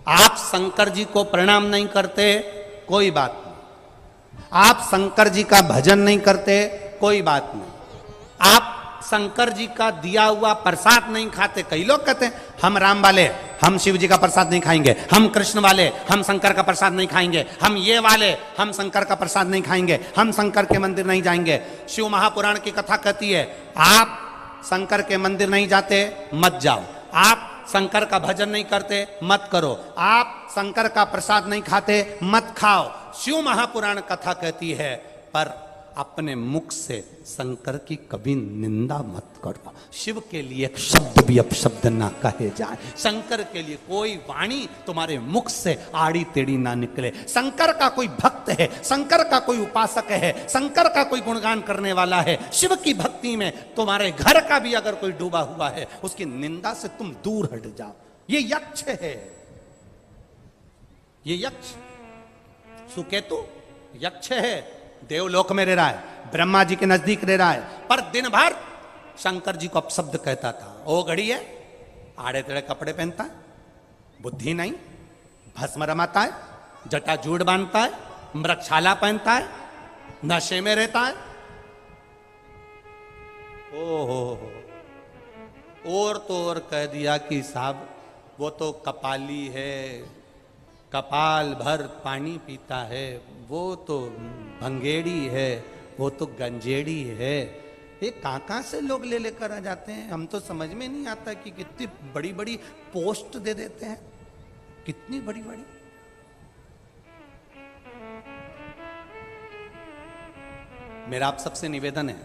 आप शंकर जी को प्रणाम नहीं करते, कोई बात नहीं। आप शंकर जी का भजन नहीं करते, कोई बात नहीं। आप शंकर जी का दिया हुआ प्रसाद नहीं खाते। कई लोग कहते हैं हम राम वाले, हम शिव जी का प्रसाद नहीं खाएंगे, हम कृष्ण वाले, हम शंकर का प्रसाद नहीं खाएंगे, हम ये वाले, हम शंकर का प्रसाद नहीं खाएंगे, हम शंकर के मंदिर नहीं जाएंगे। शिव महापुराण की कथा कहती है आप शंकर के मंदिर नहीं जाते, मत जाओ। आप शंकर का भजन नहीं करते, मत करो। आप शंकर का प्रसाद नहीं खाते, मत खाओ। शिव महापुराण कथा कहती है, पर अपने मुख से शंकर की कभी निंदा मत करो। शिव के लिए एक शब्द भी अपशब्द ना कहे जाए। शंकर के लिए कोई वाणी तुम्हारे मुख से आड़ी टेढ़ी ना निकले। शंकर का कोई भक्त है, शंकर का कोई उपासक है, शंकर का कोई गुणगान करने वाला है, शिव की भक्ति में तुम्हारे घर का भी अगर कोई डूबा हुआ है, उसकी निंदा से तुम दूर हट जाओ। ये यक्ष है, ये यक्ष सुकेतु यक्ष है, देवलोक में रह रहा है, ब्रह्मा जी के नजदीक रह रहा है, पर दिन भर शंकर जी को अपशब्द कहता था। ओ घड़ी है, आड़े तेड़े कपड़े पहनता है, बुद्धि नहीं, भस्म रमाता है, जटा जूड़ बांधता है, मृगशाला पहनता है, नशे में रहता है। ओहो, और तो और कह दिया कि साहब वो तो कपाली है, कपाल भर पानी पीता है, वो तो भंगेड़ी है, वो तो गंजेड़ी है। ये कहां से लोग ले लेकर आ जाते हैं, हम तो समझ में नहीं आता कि कितनी बड़ी बड़ी पोस्ट दे देते हैं, कितनी बड़ी बड़ी। मेरा आप सबसे निवेदन है,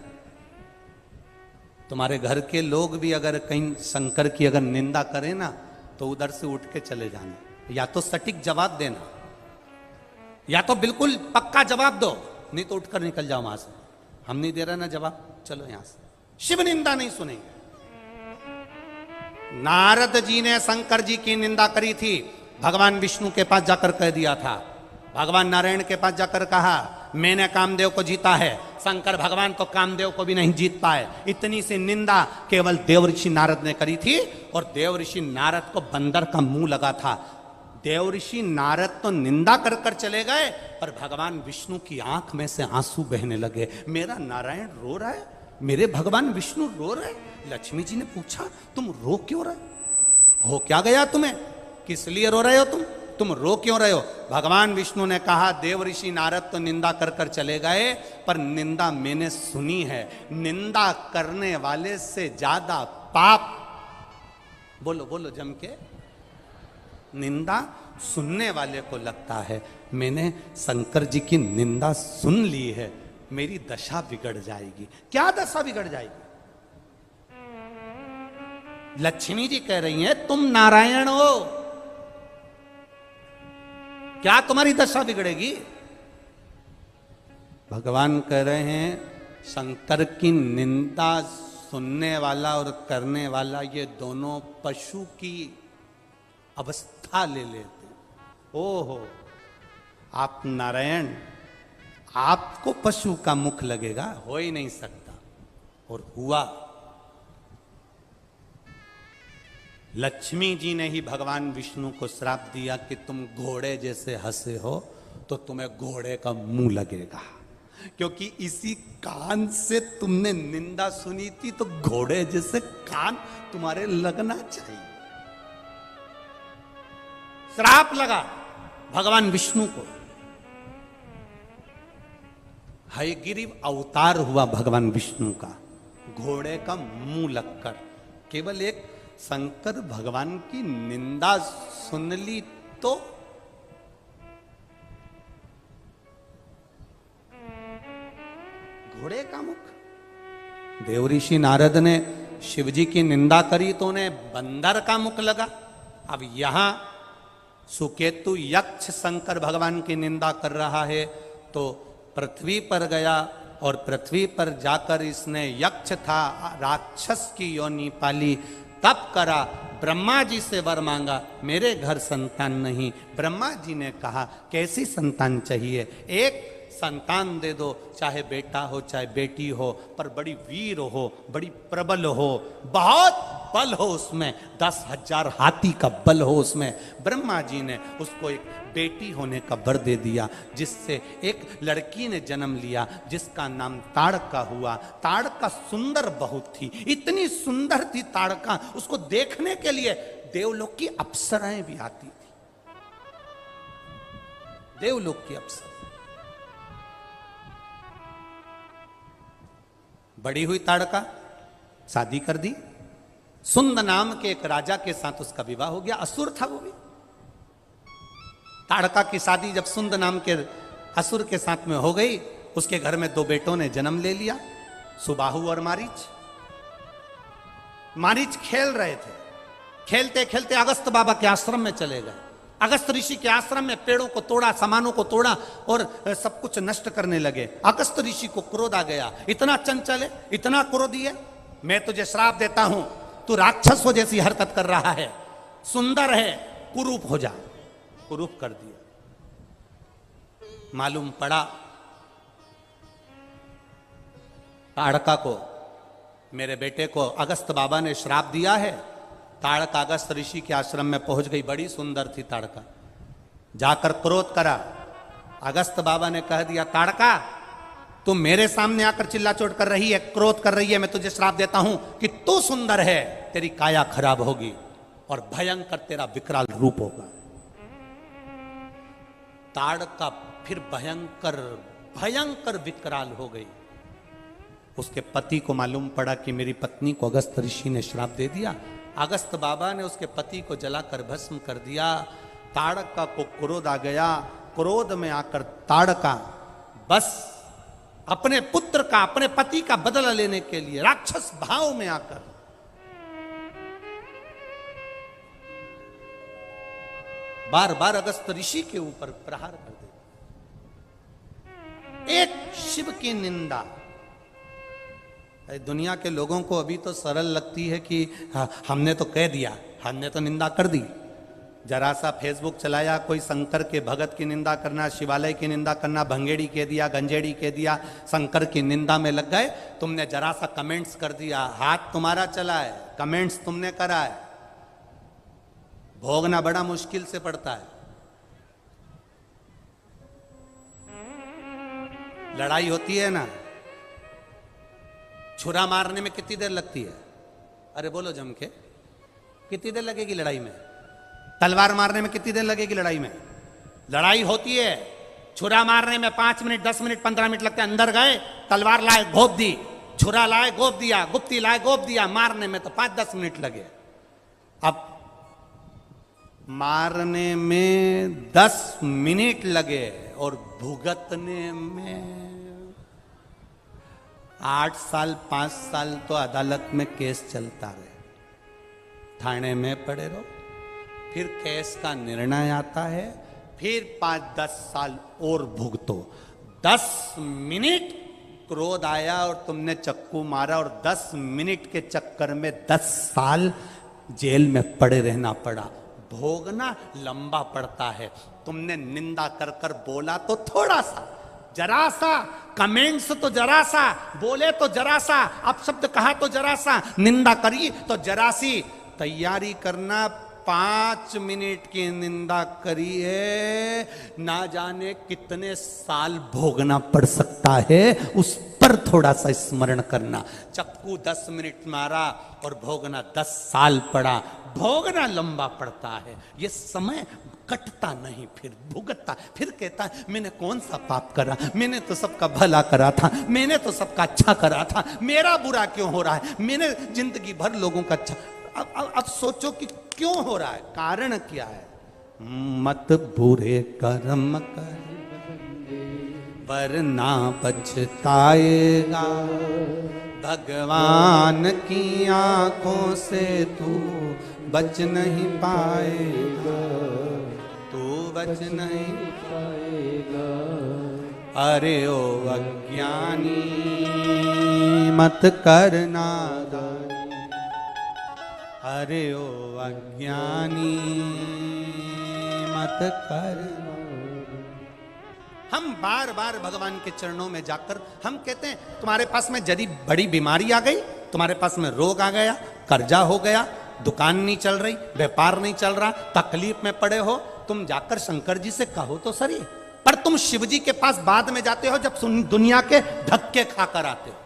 तुम्हारे घर के लोग भी अगर कहीं शंकर की अगर निंदा करें ना, तो उधर से उठ के चले जाना। या तो सटीक जवाब देना, या तो बिल्कुल पक्का जवाब दो, नहीं तो उठकर निकल जाओ वहां से। हम नहीं दे रहे ना जवाब, चलो यहां से। शिव निंदा नहीं सुनेंगे। नारद जी ने शंकर जी की निंदा करी थी, भगवान विष्णु के पास जाकर कह दिया था। भगवान नारायण के पास जाकर कहा मैंने कामदेव को जीता है। शंकर भगवान तो कामदेव को भी नहीं जीत पाए। इतनी सी निंदा केवल देव ऋषि नारद ने करी थी, और देव ऋषि नारद को बंदर का मुंह लगा था। देव ऋषि नारद तो निंदा कर कर चले गए, पर भगवान विष्णु की आंख में से आंसू बहने लगे। मेरा नारायण रो रहा है, मेरे भगवान विष्णु रो रहे। लक्ष्मी जी ने पूछा तुम रो क्यों रहे हो, क्या गया तुम्हें, किस लिए रो रहे हो तुम रो क्यों रहे हो। भगवान विष्णु ने कहा देव ऋषि नारद तो निंदा कर कर चले गए, पर निंदा मैंने सुनी है। निंदा करने वाले से ज्यादा पाप, बोलो बोलो जम के, निंदा सुनने वाले को लगता है। मैंने शंकर जी की निंदा सुन ली है, मेरी दशा बिगड़ जाएगी। क्या दशा बिगड़ जाएगी। लक्ष्मी जी कह रही हैं तुम नारायण हो, क्या तुम्हारी दशा बिगड़ेगी। भगवान कह रहे हैं शंकर की निंदा सुनने वाला और करने वाला ये दोनों पशु की अवस्था ले लेते। ओहो, आप नारायण, आपको पशु का मुख लगेगा, हो ही नहीं सकता। और हुआ। लक्ष्मी जी ने ही भगवान विष्णु को श्राप दिया कि तुम घोड़े जैसे हंसे हो तो तुम्हें घोड़े का मुंह लगेगा, क्योंकि इसी कान से तुमने निंदा सुनी थी, तो घोड़े जैसे कान तुम्हारे लगना चाहिए। श्राप लगा भगवान विष्णु को। हयग्रीव अवतार हुआ भगवान विष्णु का, घोड़े का मुंह लगकर। केवल एक शंकर भगवान की निंदा सुन ली तो घोड़े का मुख। देव ऋषि नारद ने शिव जी की निंदा करी तो उन्हें बंदर का मुख लगा। अब यहां सुकेतु यक्ष शंकर भगवान की निंदा कर रहा है, तो पृथ्वी पर गया और पृथ्वी पर जाकर इसने यक्ष था, राक्षस की योनि पाली, तप करा, ब्रह्मा जी से वर मांगा, मेरे घर संतान नहीं। ब्रह्मा जी ने कहा कैसी संतान चाहिए, एक संतान दे दो, चाहे बेटा हो चाहे बेटी हो, पर बड़ी वीर हो, बड़ी प्रबल हो, बहुत बल हो उसमें, 10,000 हाथी का बल हो उसमें। ब्रह्मा जी ने उसको एक बेटी होने का वर दे दिया, जिससे एक लड़की ने जन्म लिया जिसका नाम ताड़का हुआ। ताड़का सुंदर बहुत थी, इतनी सुंदर थी ताड़का, उसको देखने के लिए देवलोक की अप्सराएं भी आती थी। देवलोक की अप्सरा। बड़ी हुई ताड़का, शादी कर दी। सुंद नाम के एक राजा के साथ उसका विवाह हो गया, असुर था वो भी। ताड़का की शादी जब सुंद नाम के असुर के साथ में हो गई, उसके घर में 2 बेटों ने जन्म ले लिया, सुबाहु और मारीच। मारीच खेल रहे थे, खेलते खेलते अगस्त बाबा के आश्रम में चले गए। अगस्त ऋषि के आश्रम में पेड़ों को तोड़ा, सामानों को तोड़ा और सब कुछ नष्ट करने लगे। अगस्त ऋषि को क्रोध आ गया, इतना चंचल है, इतना क्रोधी है, मैं तुझे श्राप देता हूं, तू राक्षस हो जैसी हरकत कर रहा है, सुंदर है, कुरूप हो जा। कुरूप कर दिया। मालूम पड़ा ताड़का को, मेरे बेटे को अगस्त बाबा ने श्राप दिया है। ताड़का अगस्त ऋषि के आश्रम में पहुंच गई, बड़ी सुंदर थी ताड़का। जाकर क्रोध करा। अगस्त बाबा ने कह दिया, ताड़का तू मेरे सामने आकर चिल्ला चोट कर रही है, क्रोध कर रही है, मैं तुझे श्राप देता हूं कि तू सुंदर है, तेरी काया खराब होगी और भयंकर तेरा विकराल रूप होगा। ताड़का फिर भयंकर भयंकर विकराल हो गई। उसके पति को मालूम पड़ा कि मेरी पत्नी को अगस्त ऋषि ने श्राप दे दिया। अगस्त बाबा ने उसके पति को जलाकर भस्म कर दिया। ताड़का को क्रोध आ गया। क्रोध में आकर ताड़का बस अपने पुत्र का, अपने पति का बदला लेने के लिए राक्षस भाव में आकर बार बार अगस्त ऋषि के ऊपर प्रहार कर देता। एक शिव की निंदा। दुनिया के लोगों को अभी तो सरल लगती है कि हमने तो कह दिया, हमने तो निंदा कर दी। जरा सा फेसबुक चलाया, कोई शंकर के भगत की निंदा करना, शिवालय की निंदा करना, भंगेड़ी कह दिया, गंजेड़ी कह दिया, शंकर की निंदा में लग गए। तुमने जरा सा कमेंट्स कर दिया, हाथ तुम्हारा चला है, कमेंट्स तुमने करा है। भोगना बड़ा मुश्किल से पड़ता है। लड़ाई होती है ना, छुरा मारने में कितनी देर लगती है? अरे बोलो जम के, कितनी देर लगेगी लड़ाई में? तलवार मारने में कितनी देर लगेगी लड़ाई में? लड़ाई होती है, छुरा मारने में 5 मिनट, 10 मिनट, 15 मिनट लगते हैं। अंदर गए, तलवार लाए, घोप दी, छुरा लाए, घोप दिया, गुप्ती लाए, घोप दिया। मारने में तो 5-10 मिनट लगे। अब मारने में 10 मिनट लगे और भुगतने में 8 साल 5 साल तो अदालत में केस चलता रहे, थाने में पड़े रहो, फिर केस का निर्णय आता है, फिर 5-10 साल और भुगतो। 10 मिनट क्रोध आया और तुमने चक्कू मारा और 10 मिनट के चक्कर में 10 साल जेल में पड़े रहना पड़ा। भोगना लंबा पड़ता है। तुमने निंदा कर कर बोला तो थोड़ा सा, जरा सा, कमेंट्स तो जरा सा, बोले तो जरा सा, अपशब्द कहा तो जरा सा, निंदा करी तो जरा सी। तैयारी करना, 5 मिनट की निंदा करी है, ना जाने कितने साल भोगना पड़ सकता है, उस पर थोड़ा सा स्मरण करना। चक्कू 10 मिनट मारा और भोगना 10 साल पड़ा। भोगना लंबा पड़ता है, ये समय कटता नहीं, फिर भुगतता, फिर कहता है मैंने कौन सा पाप करा, मैंने तो सबका भला करा था, मैंने तो सबका अच्छा करा था, मेरा बुरा क्यों हो रहा है, मैंने जिंदगी भर लोगों का अच्छा। अब सोचो कि क्यों हो रहा है, कारण क्या है? मत बुरे कर्म कर वरना पछताएगा, भगवान की आंखों से तू बच नहीं पाएगा, तू बच नहीं पाएगा। अरे ओ अज्ञानी मत करना दानी, अरे ओ अज्ञानी मत करना। हम बार बार भगवान के चरणों में जाकर हम कहते हैं तुम्हारे पास में जरी बड़ी बीमारी आ गई, तुम्हारे पास में रोग आ गया, कर्जा हो गया, दुकान नहीं चल रही, व्यापार नहीं चल रहा, तकलीफ में पड़े हो, तुम जाकर शंकर जी से कहो तो सही। पर तुम शिव जी के पास बाद में जाते हो जब दुनिया के धक्के खाकर आते हो।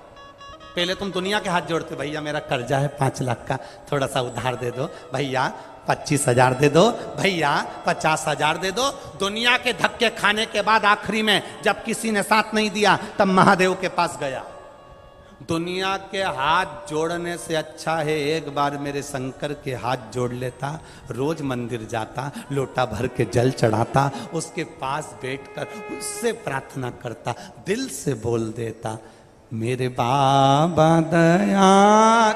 पहले तुम दुनिया के हाथ जोड़ते, भैया मेरा कर्जा है 5 लाख का, थोड़ा सा उधार दे दो, भैया 25,000 दे दो, भैया 50,000 दे दो। दुनिया के धक्के खाने के बाद आखिरी में जब किसी ने साथ नहीं दिया तब महादेव के पास गया। दुनिया के हाथ जोड़ने से अच्छा है एक बार मेरे शंकर के हाथ जोड़ लेता, रोज मंदिर जाता, लोटा भर के जल चढ़ाता, उसके पास बैठकर उससे प्रार्थना करता, दिल से बोल देता, मेरे बाबा दया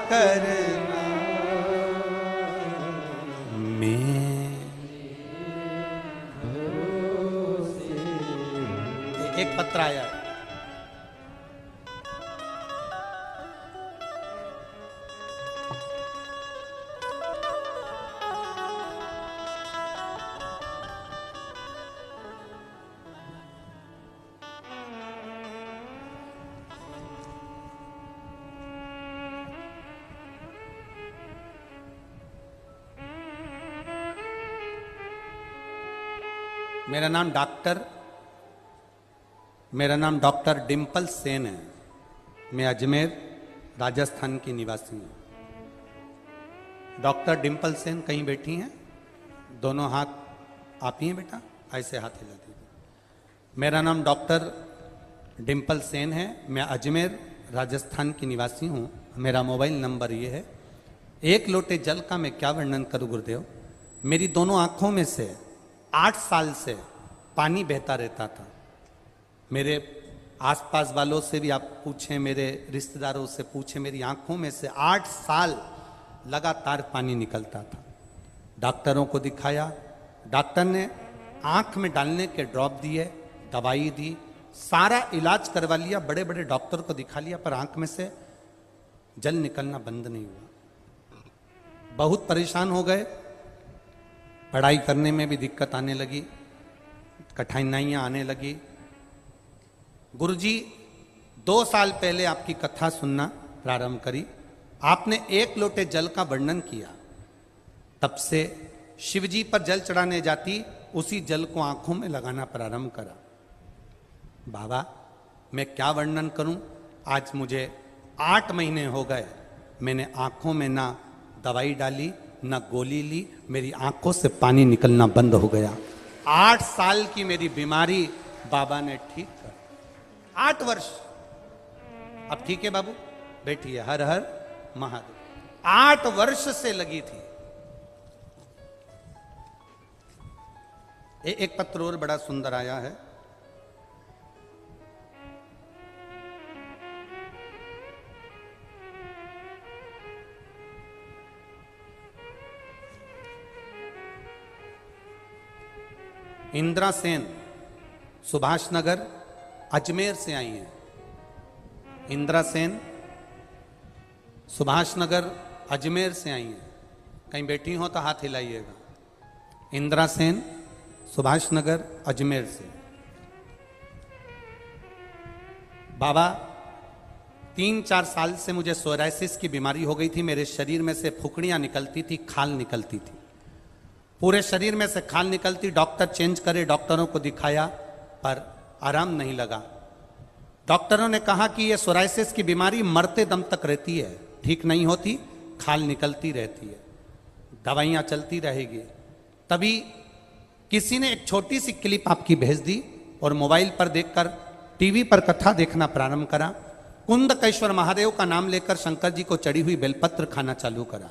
करना, एक पत्र आया, मेरा नाम डॉक्टर डिम्पल सेन है। मैं अजमेर राजस्थान की निवासी हूँ। डॉक्टर डिम्पल सेन कहीं बैठी हैं? दोनों हाथ आप ही हैं बेटा, ऐसे हाथ हिला दीजिए। मेरा नाम डॉक्टर डिम्पल सेन है, मैं अजमेर राजस्थान की निवासी हूँ। मेरा मोबाइल नंबर ये है। एक लोटे जल का मैं क्या वर्णन करूँ गुरुदेव। मेरी दोनों आँखों में से 8 साल से पानी बहता रहता था। मेरे आसपास वालों से भी आप पूछें, मेरे रिश्तेदारों से पूछें, मेरी आंखों में से 8 साल लगातार पानी निकलता था। डॉक्टरों को दिखाया, डॉक्टर ने आंख में डालने के ड्रॉप दिए, दवाई दी, सारा इलाज करवा लिया, बड़े बड़े डॉक्टर को दिखा लिया, पर आंख में से जल निकलना बंद नहीं हुआ। बहुत परेशान हो गए, पढ़ाई करने में भी दिक्कत आने लगी, कठिनाइयाँ आने लगी। गुरुजी 2 साल पहले आपकी कथा सुनना प्रारंभ करी, आपने 1 लोटे जल का वर्णन किया, तब से शिवजी पर जल चढ़ाने जाती उसी जल को आंखों में लगाना प्रारंभ करा। बाबा मैं क्या वर्णन करूं, आज मुझे 8 महीने हो गए, मैंने आंखों में ना दवाई डाली ना गोली ली, मेरी आंखों से पानी निकलना बंद हो गया। 8 साल की मेरी बीमारी बाबा ने ठीक कर, 8 वर्ष। अब ठीक है बाबू, बैठिए, हर हर महादेव। 8 वर्ष से लगी थी। एक पत्र और बड़ा सुंदर आया है। इंदिरा सेन सुभाष नगर अजमेर से आई हैं। इंदिरा सेन सुभाष नगर अजमेर से आई हैं। कहीं बैठी हो तो हाथ हिलाइएगा। इंदिरा सेन सुभाष नगर अजमेर से। बाबा 3-4 साल से मुझे सोराइसिस की बीमारी हो गई थी। मेरे शरीर में से फुकड़ियां निकलती थी, खाल निकलती थी, पूरे शरीर में से खाल निकलती। डॉक्टर चेंज करे, डॉक्टरों को दिखाया पर आराम नहीं लगा। डॉक्टरों ने कहा कि ये सोराइसिस की बीमारी मरते दम तक रहती है, ठीक नहीं होती, खाल निकलती रहती है, दवाइयाँ चलती रहेगी। तभी किसी ने एक छोटी सी क्लिप आपकी भेज दी और मोबाइल पर देखकर टीवी पर कथा देखना प्रारंभ करा। कुंदकेश्वर महादेव का नाम लेकर शंकर जी को चढ़ी हुई बेलपत्र खाना चालू करा।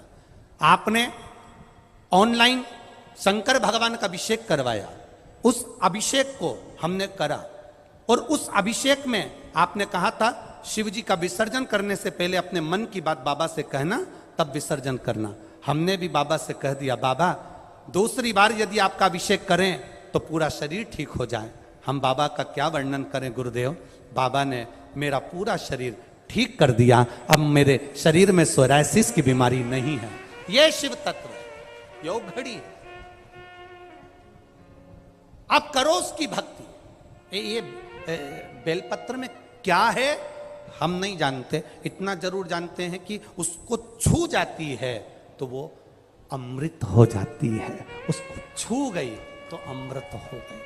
आपने ऑनलाइन शंकर भगवान का अभिषेक करवाया। उस अभिषेक को हमने करा और उस अभिषेक में आपने कहा था शिव जी का विसर्जन करने से पहले अपने मन की बात बाबा से कहना, तब विसर्जन करना। हमने भी बाबा से कह दिया, बाबा दूसरी बार यदि आपका अभिषेक करें तो पूरा शरीर ठीक हो जाए। हम बाबा का क्या वर्णन करें गुरुदेव। बाबा ने मेरा पूरा शरीर ठीक कर दिया। अब मेरे शरीर में सोराइसिस की बीमारी नहीं है। यह शिव तत्व है, योग घड़ी है। अब करो उसकी भक्ति। ये बेलपत्र में क्या है हम नहीं जानते, इतना जरूर जानते हैं कि उसको छू जाती है तो वो अमृत हो जाती है, उसको छू गई तो अमृत हो गई।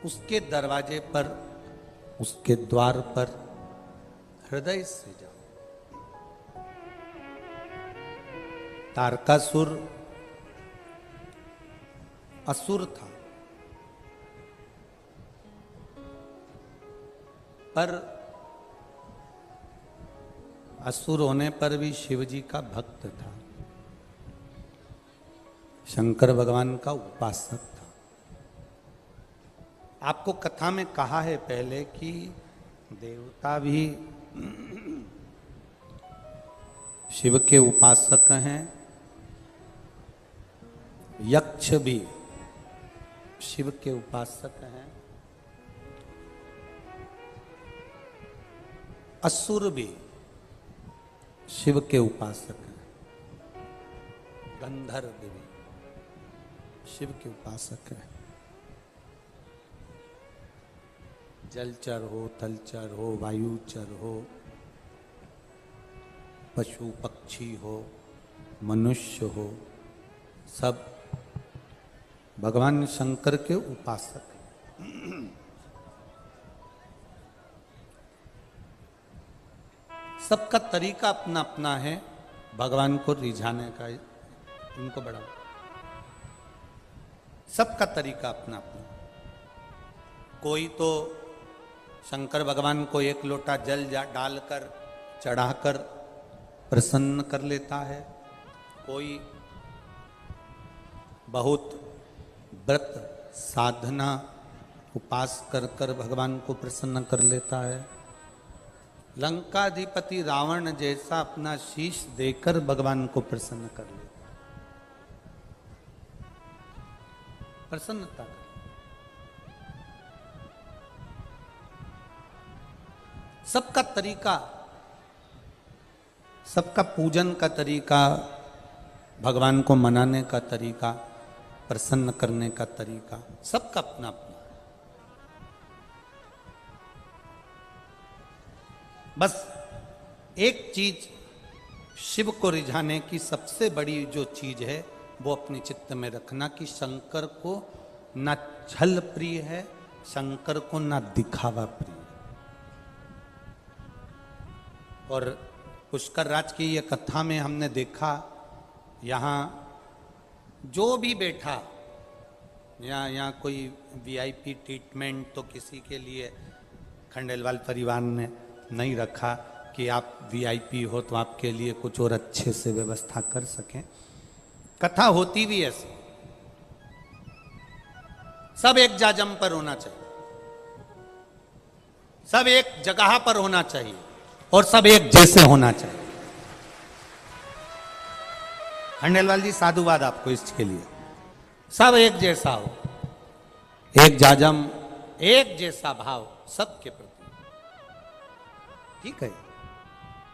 उसके दरवाजे पर, उसके द्वार पर हृदय से जाओ। तारकासुर असुर था, पर असुर होने पर भी शिव जी का भक्त था, शंकर भगवान का उपासक था। आपको कथा में कहा है पहले कि देवता भी शिव के उपासक हैं, यक्ष भी शिव के उपासक हैं, असुर भी शिव के उपासक हैं, गंधर्व भी शिव के उपासक हैं। जलचर हो, थलचर हो, वायुचर हो, पशु पक्षी हो, मनुष्य हो, सब भगवान शंकर के उपासक हैं। सबका तरीका अपना अपना है भगवान को रिझाने का, इनको बढ़ाओ। सबका तरीका अपना अपना। कोई तो शंकर भगवान को एक लोटा जल डालकर चढ़ाकर प्रसन्न कर लेता है, कोई बहुत व्रत साधना उपास कर कर भगवान को प्रसन्न कर लेता है। लंकाधिपति रावण जैसा अपना शीश देकर भगवान को प्रसन्न कर लेता है, प्रसन्नता कर। सबका तरीका, सबका पूजन का तरीका, भगवान को मनाने का तरीका, प्रसन्न करने का तरीका, सबका अपना अपना। बस एक चीज शिव को रिझाने की सबसे बड़ी जो चीज है वो अपने चित्त में रखना कि शंकर को ना छल प्रिय है, शंकर को ना दिखावा प्रिय। और पुष्कर राज की ये कथा में हमने देखा, यहाँ जो भी बैठा, यहाँ कोई वीआईपी ट्रीटमेंट तो किसी के लिए खंडेलवाल परिवार ने नहीं रखा कि आप वीआईपी हो तो आपके लिए कुछ और अच्छे से व्यवस्था कर सकें। कथा होती भी ऐसी, सब एक जाजम पर होना चाहिए, सब एक जगह पर होना चाहिए और सब एक जैसे होना चाहिए। खंडेलवाल जी साधुवाद आपको इसके लिए, सब एक जैसा हो, एक जाजम, एक जैसा भाव सबके प्रति, ठीक है।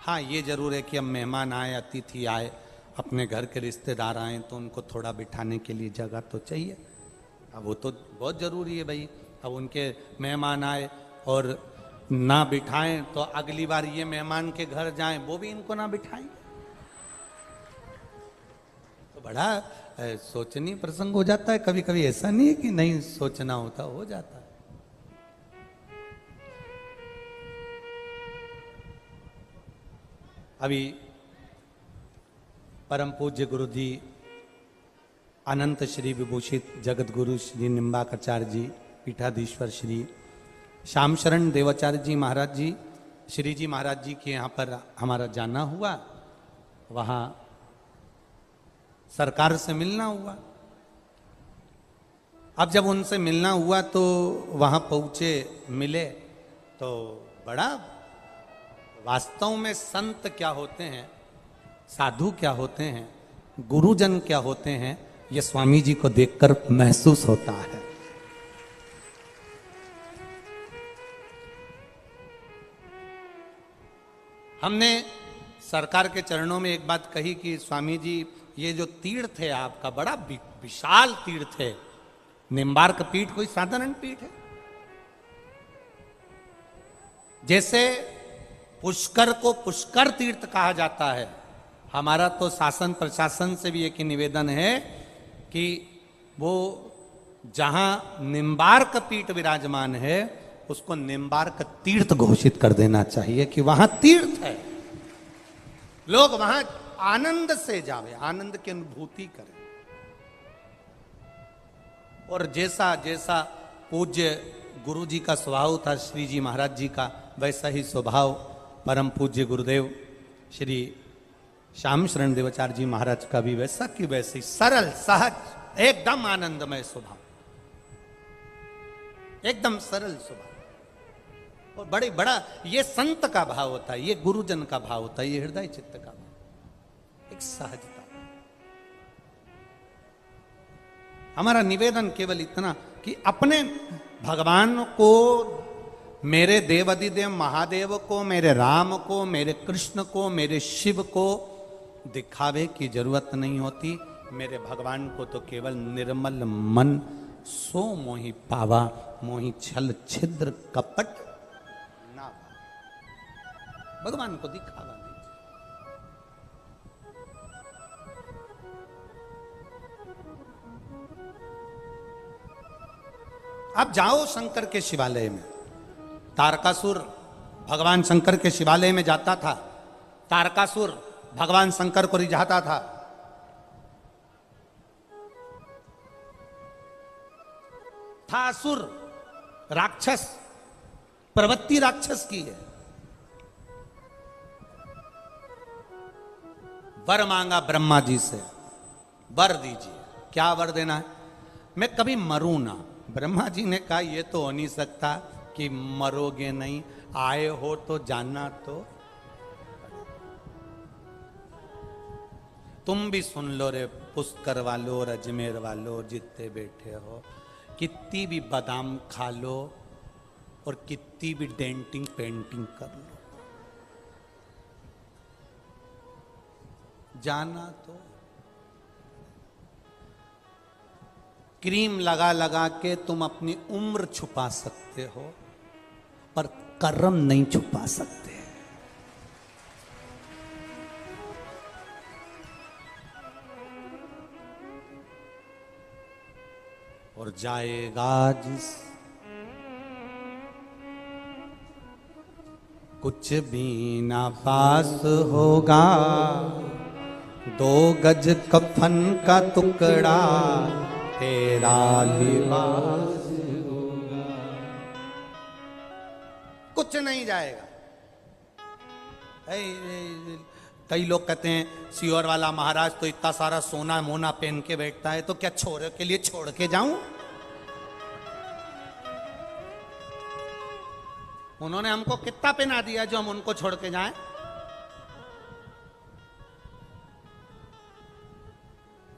हाँ, ये जरूर है कि अब मेहमान आए, अतिथि आए, अपने घर के रिश्तेदार आए तो उनको थोड़ा बिठाने के लिए जगह तो चाहिए। अब वो तो बहुत जरूरी है भाई। अब उनके मेहमान आए और ना बिठाएं तो अगली बार ये मेहमान के घर जाएं वो भी इनको ना बिठाएं, तो बड़ा सोचनीय प्रसंग हो जाता है। कभी कभी ऐसा नहीं है कि नहीं सोचना होता, हो जाता है। अभी परम पूज्य गुरु जी अनंत श्री विभूषित जगत गुरु श्री निम्बाकाचार्य जी, पीठाधीश्वर श्री श्याम शरण देवाचार्य जी महाराज जी, श्री जी महाराज जी के यहाँ पर हमारा जाना हुआ। वहाँ सरकार से मिलना हुआ। अब जब उनसे मिलना हुआ तो वहाँ पहुँचे, मिले तो बड़ा, वास्तव में संत क्या होते हैं, साधु क्या होते हैं, गुरुजन क्या होते हैं, ये स्वामी जी को देखकर महसूस होता है। हमने सरकार के चरणों में एक बात कही कि स्वामी जी ये जो तीर्थ है आपका बड़ा विशाल तीर्थ है। निम्बार्क पीठ कोई साधारण पीठ है, जैसे पुष्कर को पुष्कर तीर्थ कहा जाता है, हमारा तो शासन प्रशासन से भी एक ही निवेदन है कि वो जहां निम्बार्क पीठ विराजमान है उसको निम्बार्क तीर्थ घोषित कर देना चाहिए कि वहां तीर्थ है, लोग वहां आनंद से जावे, आनंद की अनुभूति करें। और जैसा जैसा पूज्य गुरु जी का स्वभाव था, श्री जी महाराज जी का, वैसा ही स्वभाव परम पूज्य गुरुदेव श्री श्याम शरण देवाचार्य जी महाराज का भी वैसा कि वैसे सरल सहज एकदम आनंदमय स्वभाव, एकदम सरल स्वभाव। और बड़े बड़ा ये संत का भाव होता है, ये गुरुजन का भाव होता है, ये हृदय चित्त का भाव, एक सहजता। हमारा निवेदन केवल इतना कि अपने भगवान को, मेरे देवाधिदेव महादेव को, मेरे राम को, मेरे कृष्ण को, मेरे शिव को दिखावे की जरूरत नहीं होती। मेरे भगवान को तो केवल निर्मल मन सो मोहि पावा, मोहि छल छिद्र कपट ना, भगवान को दिखावा नहीं। आप जाओ शंकर के शिवालय में, तारकासुर भगवान शंकर के शिवालय में जाता था, तारकासुर भगवान शंकर को रिझाता था। था असुर, राक्षस, प्रवृत्ति राक्षस की है। वर मांगा ब्रह्मा जी से, वर दीजिए। क्या वर देना है? मैं कभी मरूं ना। ब्रह्मा जी ने कहा यह तो हो नहीं सकता कि मरोगे नहीं, आए हो तो जानना तो। तुम भी सुन लो रे पुष्कर वालो और अजमेर वालो, जितने बैठे हो, कितनी भी बादाम खा लो और कितनी भी डेंटिंग पेंटिंग कर लो, जाना तो। क्रीम लगा लगा के तुम अपनी उम्र छुपा सकते हो, पर कर्म नहीं छुपा सकते। और जाएगा जिस कुछ भी ना पास होगा, 2 गज कफन का टुकड़ा तेरा लिबास होगा। कुछ नहीं जाएगा। कई लोग कहते हैं सियोर वाला महाराज तो इतना सारा सोना मोना पहन के बैठता है, तो क्या छोरे के लिए छोड़ के जाऊं? उन्होंने हमको कितना पहना दिया जो हम उनको छोड़ के जाएं?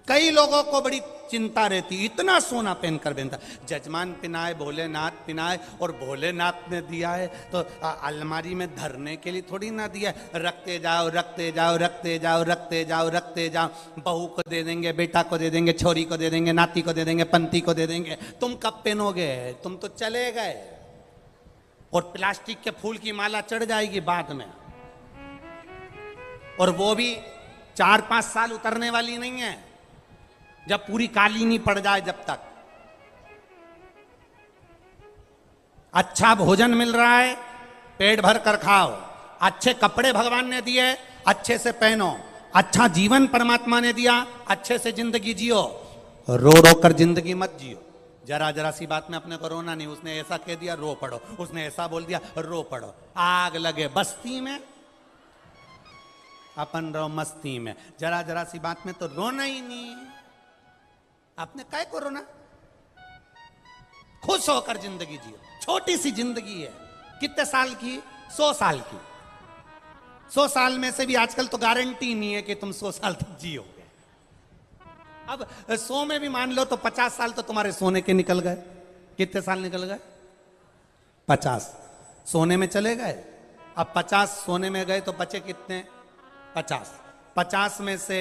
कई लोगों को बड़ी चिंता रहती, इतना सोना पहनकर पहनता। जजमान पिनाए, भोलेनाथ पिनाए, और भोलेनाथ ने दिया है तो अलमारी में धरने के लिए थोड़ी ना दिया है। रखते जाओ रखते जाओ रखते जाओ रखते जाओ रखते जाओ। बहू को दे देंगे, बेटा को दे देंगे, छोरी को दे देंगे, नाती को दे देंगे, पंती को दे देंगे। तुम कब पहनोगे? तुम तो चले गए। और प्लास्टिक के फूल की माला चढ़ जाएगी बाद में, और वो भी 4-5 साल उतरने वाली नहीं है, जब पूरी काली नहीं पड़ जाए जब तक। अच्छा भोजन मिल रहा है, पेट भर कर खाओ। अच्छे कपड़े भगवान ने दिए, अच्छे से पहनो। अच्छा जीवन परमात्मा ने दिया, अच्छे से जिंदगी जियो। रो रो कर जिंदगी मत जियो। जरा जरा सी बात में अपने को रोना नहीं। उसने ऐसा कह दिया, रो पड़ो। उसने ऐसा बोल दिया, रो पड़ो। आग लगे बस्ती में, अपन रो मस्ती में। जरा जरा सी बात में तो रोना ही नहीं। आपने काय को रोना? खुश होकर जिंदगी जियो। छोटी सी जिंदगी है, कितने साल की? 100 साल की। 100 साल में से भी आजकल तो गारंटी नहीं है कि तुम 100 साल तक जियोगे। अब 100 में भी मान लो तो 50 साल तो तुम्हारे सोने के निकल गए। कितने साल निकल गए? 50 सोने में चले गए। अब 50 सोने में गए तो बचे कितने? 50। 50 में से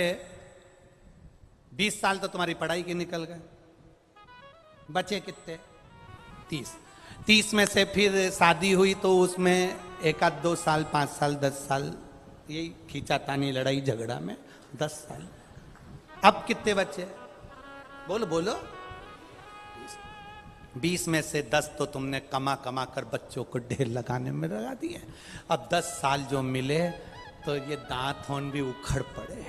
20 साल तो तुम्हारी पढ़ाई के निकल गए। बचे कितने? 30। 30 में से फिर शादी हुई तो उसमें 1-2 साल, 5 साल, 10 साल यही खींचातानी, लड़ाई झगड़ा में 10 साल। अब कितने बच्चे? बोलो बोलो। 20 में से 10 तो तुमने कमा कमा कर बच्चों को ढेर लगाने में लगा दिए। अब 10 साल जो मिले तो ये दांत होन भी उखड़ पड़े,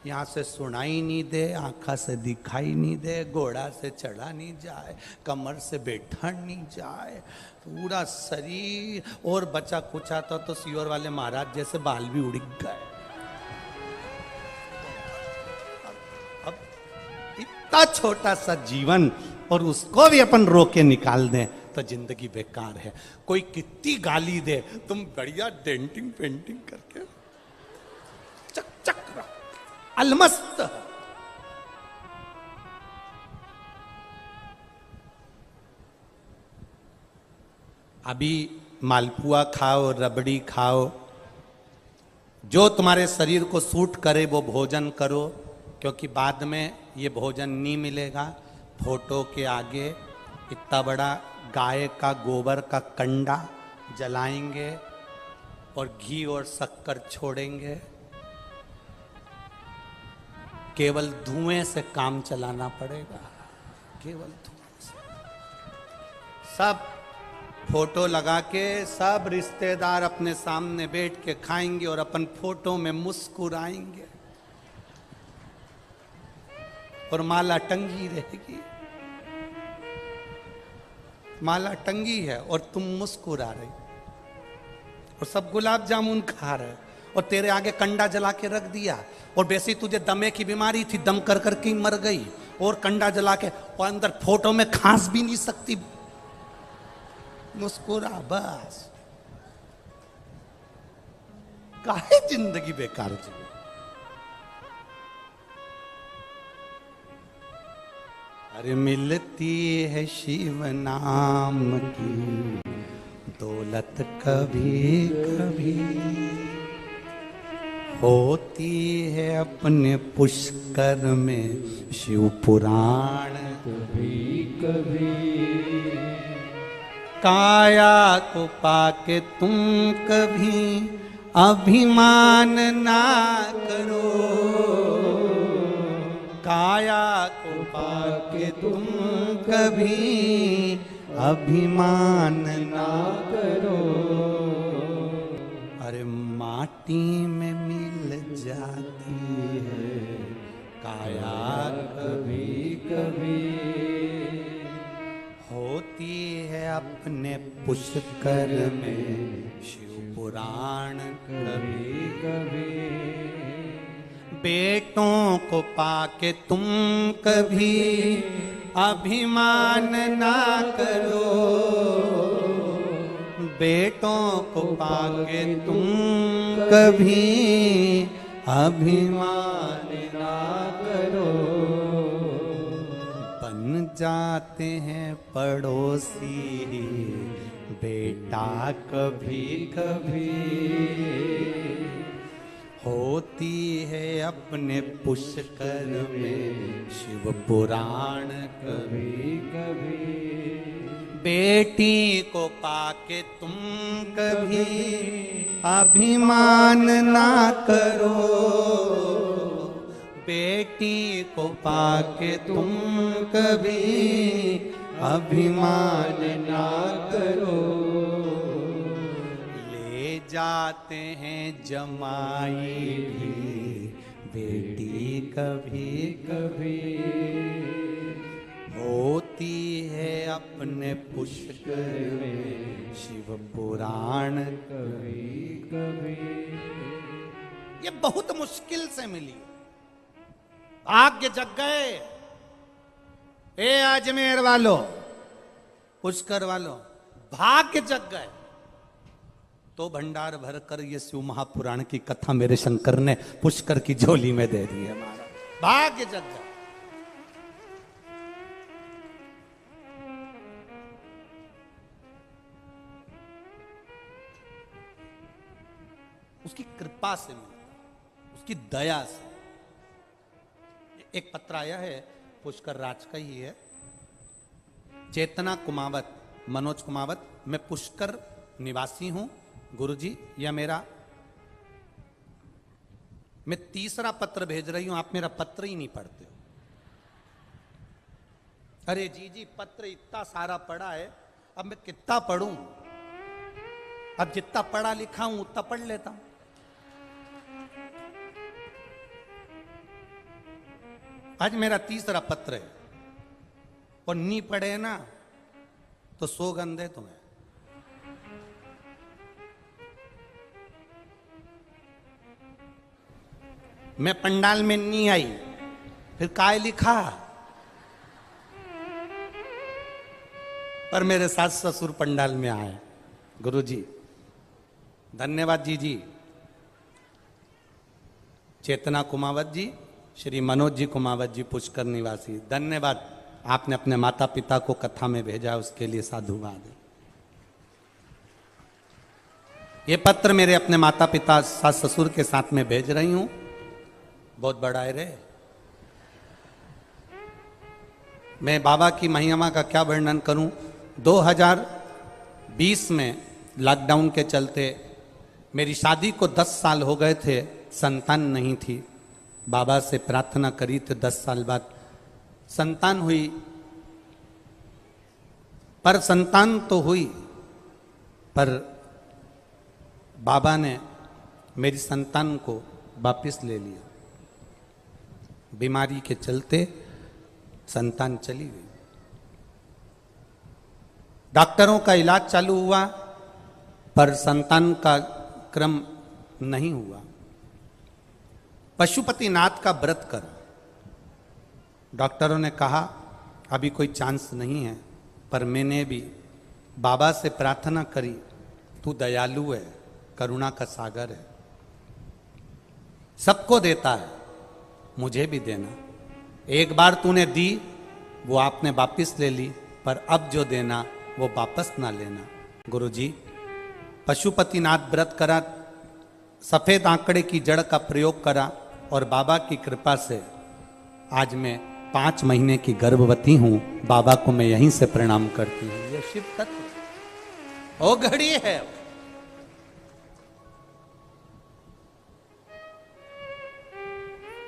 यहाँ से सुनाई नहीं दे, आँखा से दिखाई नहीं दे, घोड़ा से चढ़ा नहीं जाए, कमर से बैठा नहीं जाए, पूरा शरीर, और बचा कुचा तो सियोर वाले महाराज जैसे बाल भी उड़ गए। अब इतना छोटा सा जीवन और उसको भी अपन रोके निकाल दें तो जिंदगी बेकार है। कोई कितनी गाली दे, तुम बढ़िया डेंटिंग पेंटिंग करके चक चक अलमस्त। अभी मालपुआ खाओ, रबड़ी खाओ, जो तुम्हारे शरीर को सूट करे वो भोजन करो, क्योंकि बाद में ये भोजन नहीं मिलेगा। फोटो के आगे इतना बड़ा गाय का गोबर का कंडा जलाएंगे और घी और शक्कर छोड़ेंगे, केवल धुएं से काम चलाना पड़ेगा, केवल धुएं से। सब फोटो लगा के सब रिश्तेदार अपने सामने बैठ के खाएंगे और अपन फोटो में मुस्कुराएंगे और माला टंगी रहेगी। माला टंगी है और तुम मुस्कुरा रहे और सब गुलाब जामुन खा रहे और तेरे आगे कंडा जला के रख दिया, और वैसे तुझे दमे की बीमारी थी, दम कर करके ही मर गई, और कंडा जला के, और अंदर फोटो में खांस भी नहीं सकती, मुस्कुरा बस। काहे जिंदगी बेकार जी। अरे मिलती है शिव नाम की दौलत कभी कभी, होती है अपने पुष्कर में शिव पुराण कभी कभी। काया को पाके तुम कभी अभिमान ना करो, काया को पाके तुम कभी अभिमान ना करो। अरे माटी में मिल जाती है काया कभी कभी, होती है अपने पुष्कर में शिव पुराण कभी कभी। बेटों को पाके तुम कभी अभिमान ना करो, बेटों को पाके तुम कभी अभिमान ना करो। बन जाते हैं पड़ोसी बेटा कभी कभी, होती है अपने पुष्कर में शिव पुराण कभी कभी। बेटी को पाके तुम कभी अभिमान ना करो, बेटी को पाके तुम कभी अभिमान ना करो। ले जाते हैं जमाई भी बेटी कभी कभी, होती है अपने पुष्कर में शिव पुराण कभी कभी। ये बहुत मुश्किल से मिली, भाग्य जग गए। ए अजमेर वालों, पुष्कर वालों, भाग्य जग गए तो भंडार भर कर ये शिव महापुराण की कथा मेरे शंकर ने पुष्कर की झोली में दे दी है। हमारा भाग्य जग गए। उसकी कृपा से मिला, उसकी दया से। एक पत्र आया है, पुष्कर राज का ही है, चेतना कुमावत, मनोज कुमावत, मैं पुष्कर निवासी हूं गुरुजी, यह मेरा, मैं तीसरा पत्र भेज रही हूं, आप मेरा पत्र ही नहीं पढ़ते हो। अरे जी पत्र इतना सारा पढ़ा है, अब मैं कितना पढ़ूं? अब जितना पढ़ा लिखा हूं उतना पढ़ लेता हूं। आज मेरा तीसरा पत्र है और नी पढ़े ना तो सौगंध है तुम्हें। मैं पंडाल में नहीं आई, फिर काय लिखा? पर मेरे सास ससुर पंडाल में आए। गुरुजी धन्यवाद जी। चेतना कुमावत जी, श्री मनोज जी कुमावत जी, पुष्कर निवासी, धन्यवाद। आपने अपने माता पिता को कथा में भेजा, उसके लिए साधुवाद। ये पत्र मेरे अपने माता पिता सास ससुर के साथ में भेज रही हूं। बहुत बड़ा है रे। मैं बाबा की महिमा का क्या वर्णन करूं। 2020 में लॉकडाउन के चलते मेरी शादी को 10 साल हो गए थे, संतान नहीं थी। बाबा से प्रार्थना करी तो 10 साल बाद संतान हुई। पर संतान तो हुई, पर बाबा ने मेरी संतान को वापस ले लिया। बीमारी के चलते संतान चली गई। डॉक्टरों का इलाज चालू हुआ, पर संतान का क्रम नहीं हुआ। पशुपतिनाथ का व्रत कर, डॉक्टरों ने कहा अभी कोई चांस नहीं है। पर मैंने भी बाबा से प्रार्थना करी, तू दयालु है, करुणा का सागर है, सबको देता है, मुझे भी देना। एक बार तूने दी, वो आपने वापस ले ली, पर अब जो देना वो वापस ना लेना। गुरुजी पशुपतिनाथ व्रत करा, सफेद आंकड़े की जड़ का प्रयोग करा, और बाबा की कृपा से आज मैं 5 महीने की गर्भवती हूं। बाबा को मैं यहीं से प्रणाम करती हूं। ये शिव तत्व ओ घड़ी है।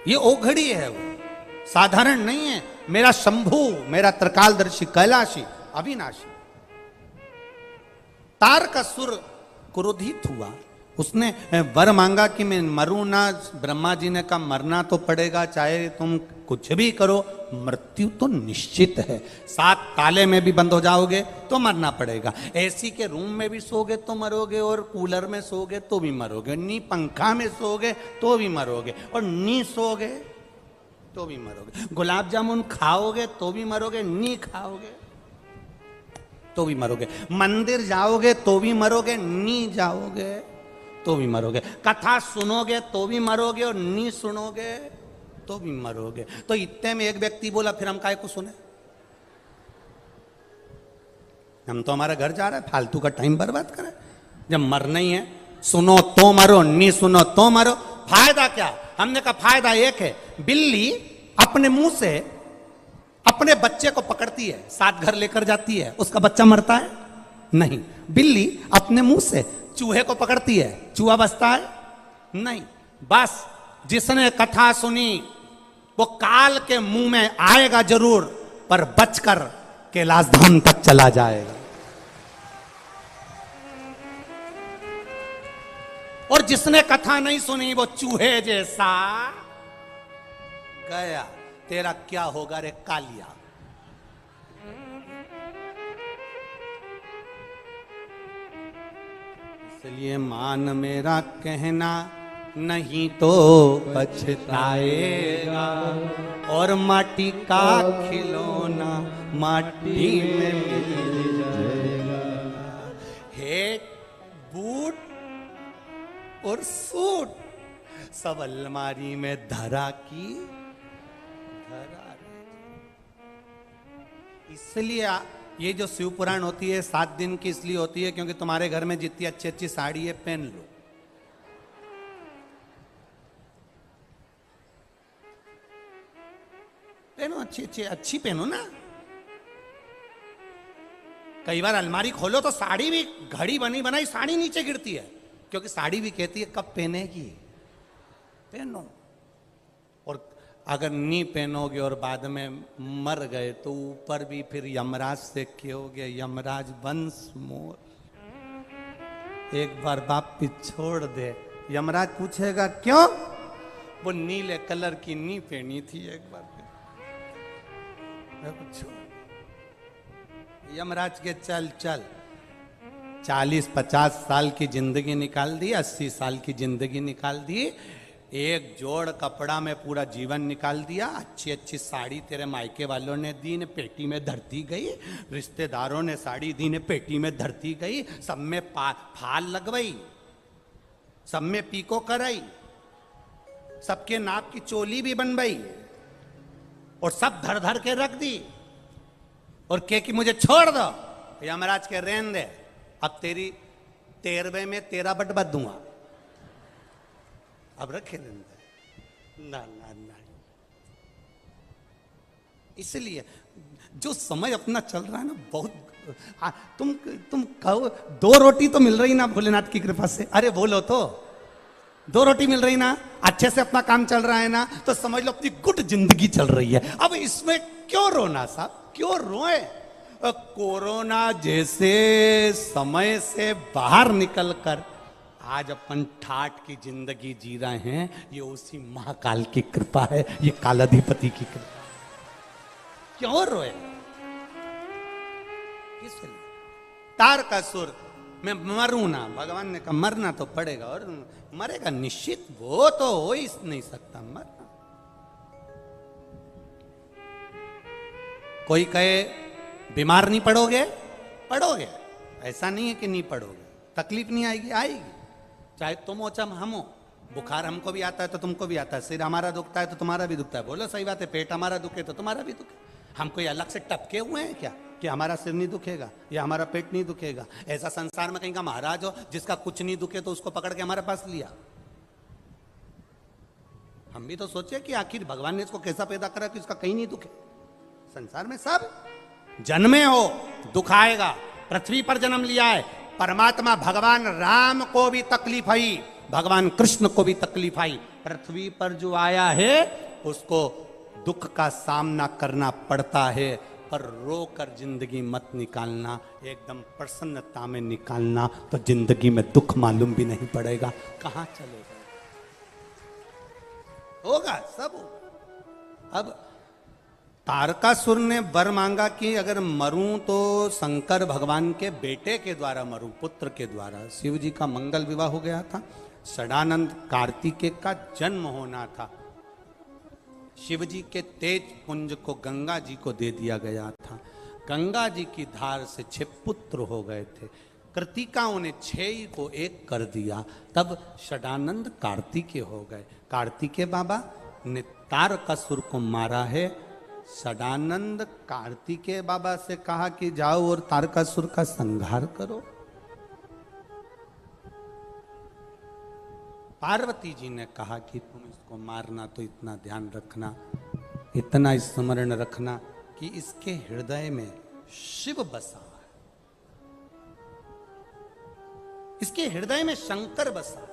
ये ओघड़ी है, वो साधारण नहीं है। मेरा शंभु, मेरा त्रिकालदर्शी, कैलाशी, अविनाशी। तारकासुर क्रोधित हुआ, उसने वर मांगा कि मैं मरूं ना। ब्रह्मा जी ने कहा मरना तो पड़ेगा, चाहे तुम कुछ भी करो, मृत्यु तो निश्चित है। 7 ताले में भी बंद हो जाओगे तो मरना पड़ेगा। एसी के रूम में भी सोगे तो मरोगे, और कूलर में सोगे तो भी मरोगे, नी पंखा में सोगे तो भी मरोगे, और नी सोगे तो भी मरोगे। गुलाब जामुन खाओगे तो भी मरोगे, नी खाओगे तो भी मरोगे। मंदिर जाओगे तो भी मरोगे, नी जाओगे तो भी मरोगे। कथा सुनोगे तो भी मरोगे, और नी सुनोगे तो भी मरोगे। तो इतने में एक व्यक्ति बोला फिर हम काहे को सुने, हम तो हमारा घर जा रहे हैं, फालतू का टाइम बर्बाद करें। जब मरना ही है, सुनो तो मरो, नी सुनो तो मरो, फायदा क्या? हमने कहा फायदा एक है, बिल्ली अपने मुंह से अपने बच्चे को पकड़ती है, साथ घर लेकर जाती है, उसका बच्चा मरता है? नहीं। बिल्ली अपने मुंह से चूहे को पकड़ती है, चूहा बचता है? नहीं। बस जिसने कथा सुनी वो काल के मुंह में आएगा जरूर, पर बचकर कैलाश धाम तक चला जाएगा। और जिसने कथा नहीं सुनी वो चूहे जैसा गया। तेरा क्या होगा रे कालिया? इसलिए मान मेरा कहना, नहीं तो पछताएगा, और माटी का खिलौना माटी में मिल जाएगा। हे बूट और सूट सब अलमारी में धरा की धरा। इसलिए ये जो शिव पुराण होती है 7 दिन की इसलिए होती है क्योंकि तुम्हारे घर में जितनी अच्छी अच्छी साड़ी है पहन लो। पहनो, अच्छी अच्छी अच्छी पहनो ना। कई बार अलमारी खोलो तो साड़ी भी घड़ी बनी बनाई साड़ी नीचे गिरती है, क्योंकि साड़ी भी कहती है कब पहनेगी, पहनो। और अगर नहीं पहनोगे और बाद में मर गए तो ऊपर भी फिर यमराज से कहोगे यमराज वंस मोर, एक बार वापिस छोड़ दे। यमराज पूछेगा क्यों, वो नीले कलर की नी पहनी थी एक बार यमराज के चल चल 40-50 साल की जिंदगी निकाल दी, 80 साल की जिंदगी निकाल दी, एक जोड़ कपड़ा में पूरा जीवन निकाल दिया, अच्छी अच्छी साड़ी तेरे मायके वालों ने दी ने पेटी में धरती गई, रिश्तेदारों ने साड़ी दी ने पेटी में धरती गई, सब में फाल लगवाई, सब में पीको कराई, सबके नाप की चोली भी बनवाई और सब धर धर के रख दी और कि मुझे छोड़ दो। यमराज के रहन दे, अब तेरी 13वें में तेरा बटवा दूंगा, अब रखे दे ना ना ना। इसलिए जो समय अपना चल रहा है ना बहुत, तुम कहो 2 रोटी तो मिल रही ना भोलेनाथ की कृपा से, अरे बोलो तो 2 रोटी मिल रही ना, अच्छे से अपना काम चल रहा है ना, तो समझ लो अपनी गुड जिंदगी चल रही है। अब इसमें क्यों रोना साहब, क्यों रोए। कोरोना जैसे समय से बाहर निकलकर आज अपन ठाठ की जिंदगी जी रहे हैं, ये उसी महाकाल की कृपा है, ये कालाधिपति की कृपा। क्यों रोए, इसलिए तारकासुर मैं मरूं ना, भगवान ने कहा मरना तो पड़ेगा और मरेगा निश्चित, वो तो हो ही नहीं सकता मरना। कोई कहे बीमार नहीं पड़ोगे, पड़ोगे, ऐसा नहीं है कि नहीं पड़ोगे, तकलीफ नहीं आएगी, आएगी, चाहे तुम हो चाहे हम हो। बुखार हमको भी आता है तो तुमको भी आता है, सिर हमारा दुखता है तो तुम्हारा भी दुखता है, बोलो सही बात है, पेट हमारा दुखे तो तुम्हारा भी दुखे। हम कोई अलग से टपके हुए हैं क्या कि हमारा सिर नहीं दुखेगा या हमारा पेट नहीं दुखेगा। ऐसा संसार में कहीं का महाराज हो जिसका कुछ नहीं दुखे तो उसको पकड़ के हमारे पास लिया। हम भी तो सोचे कि आखिर भगवान ने इसको कैसा पैदा करा कि इसका कहीं नहीं दुखे। संसार में सब जन्मे हो दुख आएगा, पृथ्वी पर जन्म लिया है परमात्मा भगवान राम को भी तकलीफ आई, भगवान कृष्ण को भी तकलीफ आई, पृथ्वी पर जो आया है उसको दुख का सामना करना पड़ता है, पर रो कर जिंदगी मत निकालना, एकदम प्रसन्नता में निकालना, तो जिंदगी में दुख मालूम भी नहीं पड़ेगा, कहां चलेगा, होगा सब होगा। अब तारकासुर ने वर मांगा कि अगर मरूं तो शंकर भगवान के बेटे के द्वारा मरूं, पुत्र के द्वारा। शिव जी का मंगल विवाह हो गया था, षडानंद कार्तिकेय का जन्म होना था, शिव जी के तेज पुंज को गंगा जी को दे दिया गया था, गंगा जी की धार से 6 पुत्र हो गए थे, कृतिकाओं ने 6 को 1 कर दिया, तब षडानंद कार्तिकेय हो गए। कार्तिकेय बाबा ने तारकासुर को मारा है। षडानंद कार्तिकेय बाबा से कहा कि जाओ और तारकासुर का संहार करो। पार्वती जी ने कहा कि तुम इसको मारना तो इतना ध्यान रखना, इतना स्मरण रखना कि इसके हृदय में शिव बसा है, इसके हृदय में शंकर बसा है।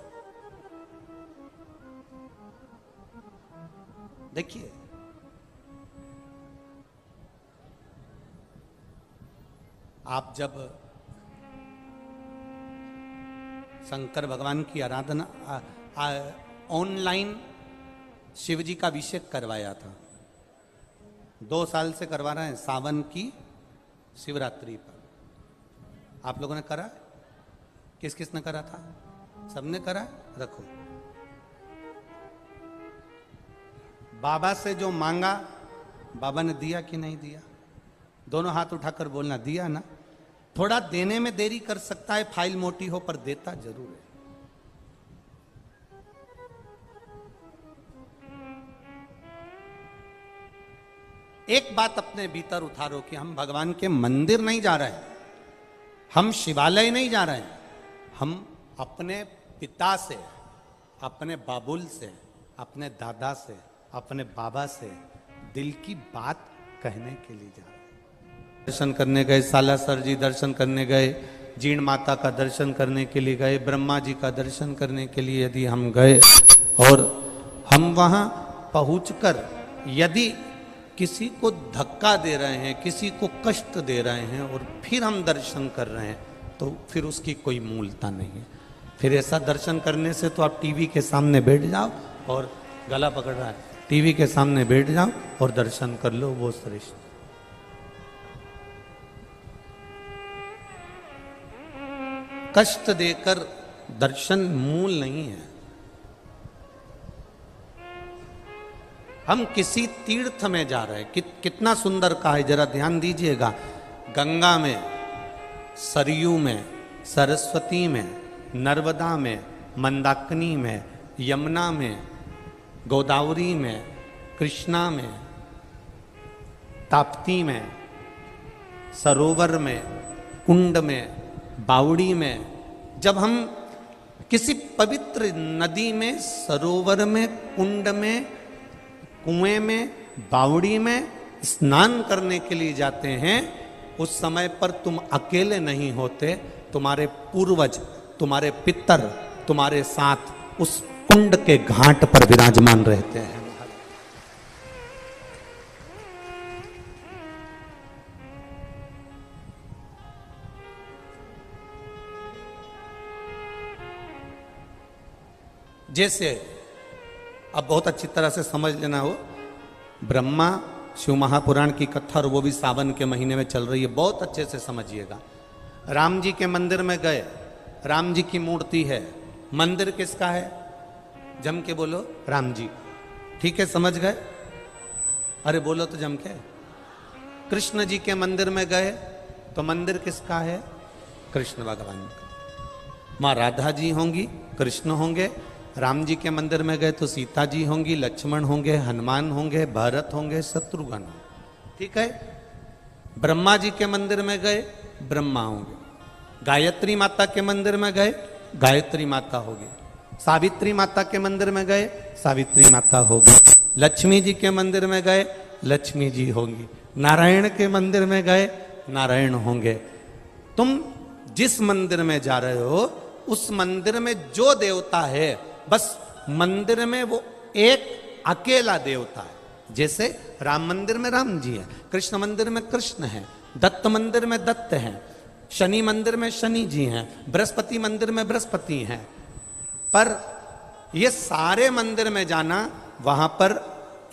देखिए आप जब शंकर भगवान की आराधना ऑनलाइन शिव जी का अभिषेक करवाया था, 2 साल से करवा रहे हैं, सावन की शिवरात्रि पर। आप लोगों ने करा, किस किस ने करा था, सबने करा, रखो। बाबा से जो मांगा बाबा ने दिया कि नहीं दिया, दोनों हाथ उठाकर बोलना, दिया ना। थोड़ा देने में देरी कर सकता है, फाइल मोटी हो, पर देता जरूर है। एक बात अपने भीतर उतारो कि हम भगवान के मंदिर नहीं जा रहे हैं, हम शिवालय नहीं जा रहे हैं, हम अपने पिता से, अपने बाबुल से, अपने दादा से, अपने बाबा से दिल की बात कहने के लिए जा रहे हैं। दर्शन करने गए, सालासर जी दर्शन करने गए, जीण माता का दर्शन करने के लिए गए, ब्रह्मा जी का दर्शन करने के लिए यदि हम गए और हम वहाँ पहुँचकर यदि किसी को धक्का दे रहे हैं, किसी को कष्ट दे रहे हैं और फिर हम दर्शन कर रहे हैं, तो फिर उसकी कोई मूलता नहीं है। फिर ऐसा दर्शन करने से तो आप टीवी के सामने बैठ जाओ, और गला पकड़ रहा है, टीवी के सामने बैठ जाओ और दर्शन कर लो, वो श्रेष्ठ। कष्ट देकर दर्शन मूल नहीं है। हम किसी तीर्थ में जा रहे हैं, कितना सुंदर कहा है, जरा ध्यान दीजिएगा। गंगा में, सरयू में, सरस्वती में, नर्मदा में, मंदाकिनी में, यमुना में, गोदावरी में, कृष्णा में, ताप्ती में, सरोवर में, कुंड में, बावड़ी में, जब हम किसी पवित्र नदी में, सरोवर में, कुंड में, कुएं में, बावड़ी में स्नान करने के लिए जाते हैं, उस समय पर तुम अकेले नहीं होते, तुम्हारे पूर्वज, तुम्हारे पितर तुम्हारे साथ उस कुंड के घाट पर विराजमान रहते हैं। जैसे अब बहुत अच्छी तरह से समझ लेना हो, ब्रह्मा शिव महापुराण की कथा, और वो भी सावन के महीने में चल रही है, बहुत अच्छे से समझिएगा। राम जी के मंदिर में गए, राम जी की मूर्ति है, मंदिर किसका है? जम के बोलो, राम जी। ठीक है, समझ गए? अरे बोलो तो जम के। कृष्ण जी के मंदिर में गए तो मंदिर किसका है? कृष्ण भगवान का। माँ राधा जी होंगी, कृष्ण होंगे। राम जी के मंदिर में गए तो सीता जी होंगी, लक्ष्मण होंगे, हनुमान होंगे, भरत होंगे, शत्रुघ्न। ठीक है। ब्रह्मा जी के मंदिर में गए, ब्रह्मा होंगे। गायत्री माता के मंदिर में गए, गायत्री माता होगी। सावित्री माता के मंदिर में गए, सावित्री माता होगी। लक्ष्मी जी के मंदिर में गए, लक्ष्मी जी होंगी। नारायण के मंदिर में गए, नारायण होंगे। तुम जिस मंदिर में जा रहे हो, उस मंदिर में जो देवता है, बस मंदिर में वो एक अकेला देवता है। जैसे राम मंदिर में राम जी है, कृष्ण मंदिर में कृष्ण है, दत्त मंदिर में दत्त हैं, शनि मंदिर में शनि जी हैं, बृहस्पति मंदिर में बृहस्पति हैं। पर ये सारे मंदिर में जाना, वहां पर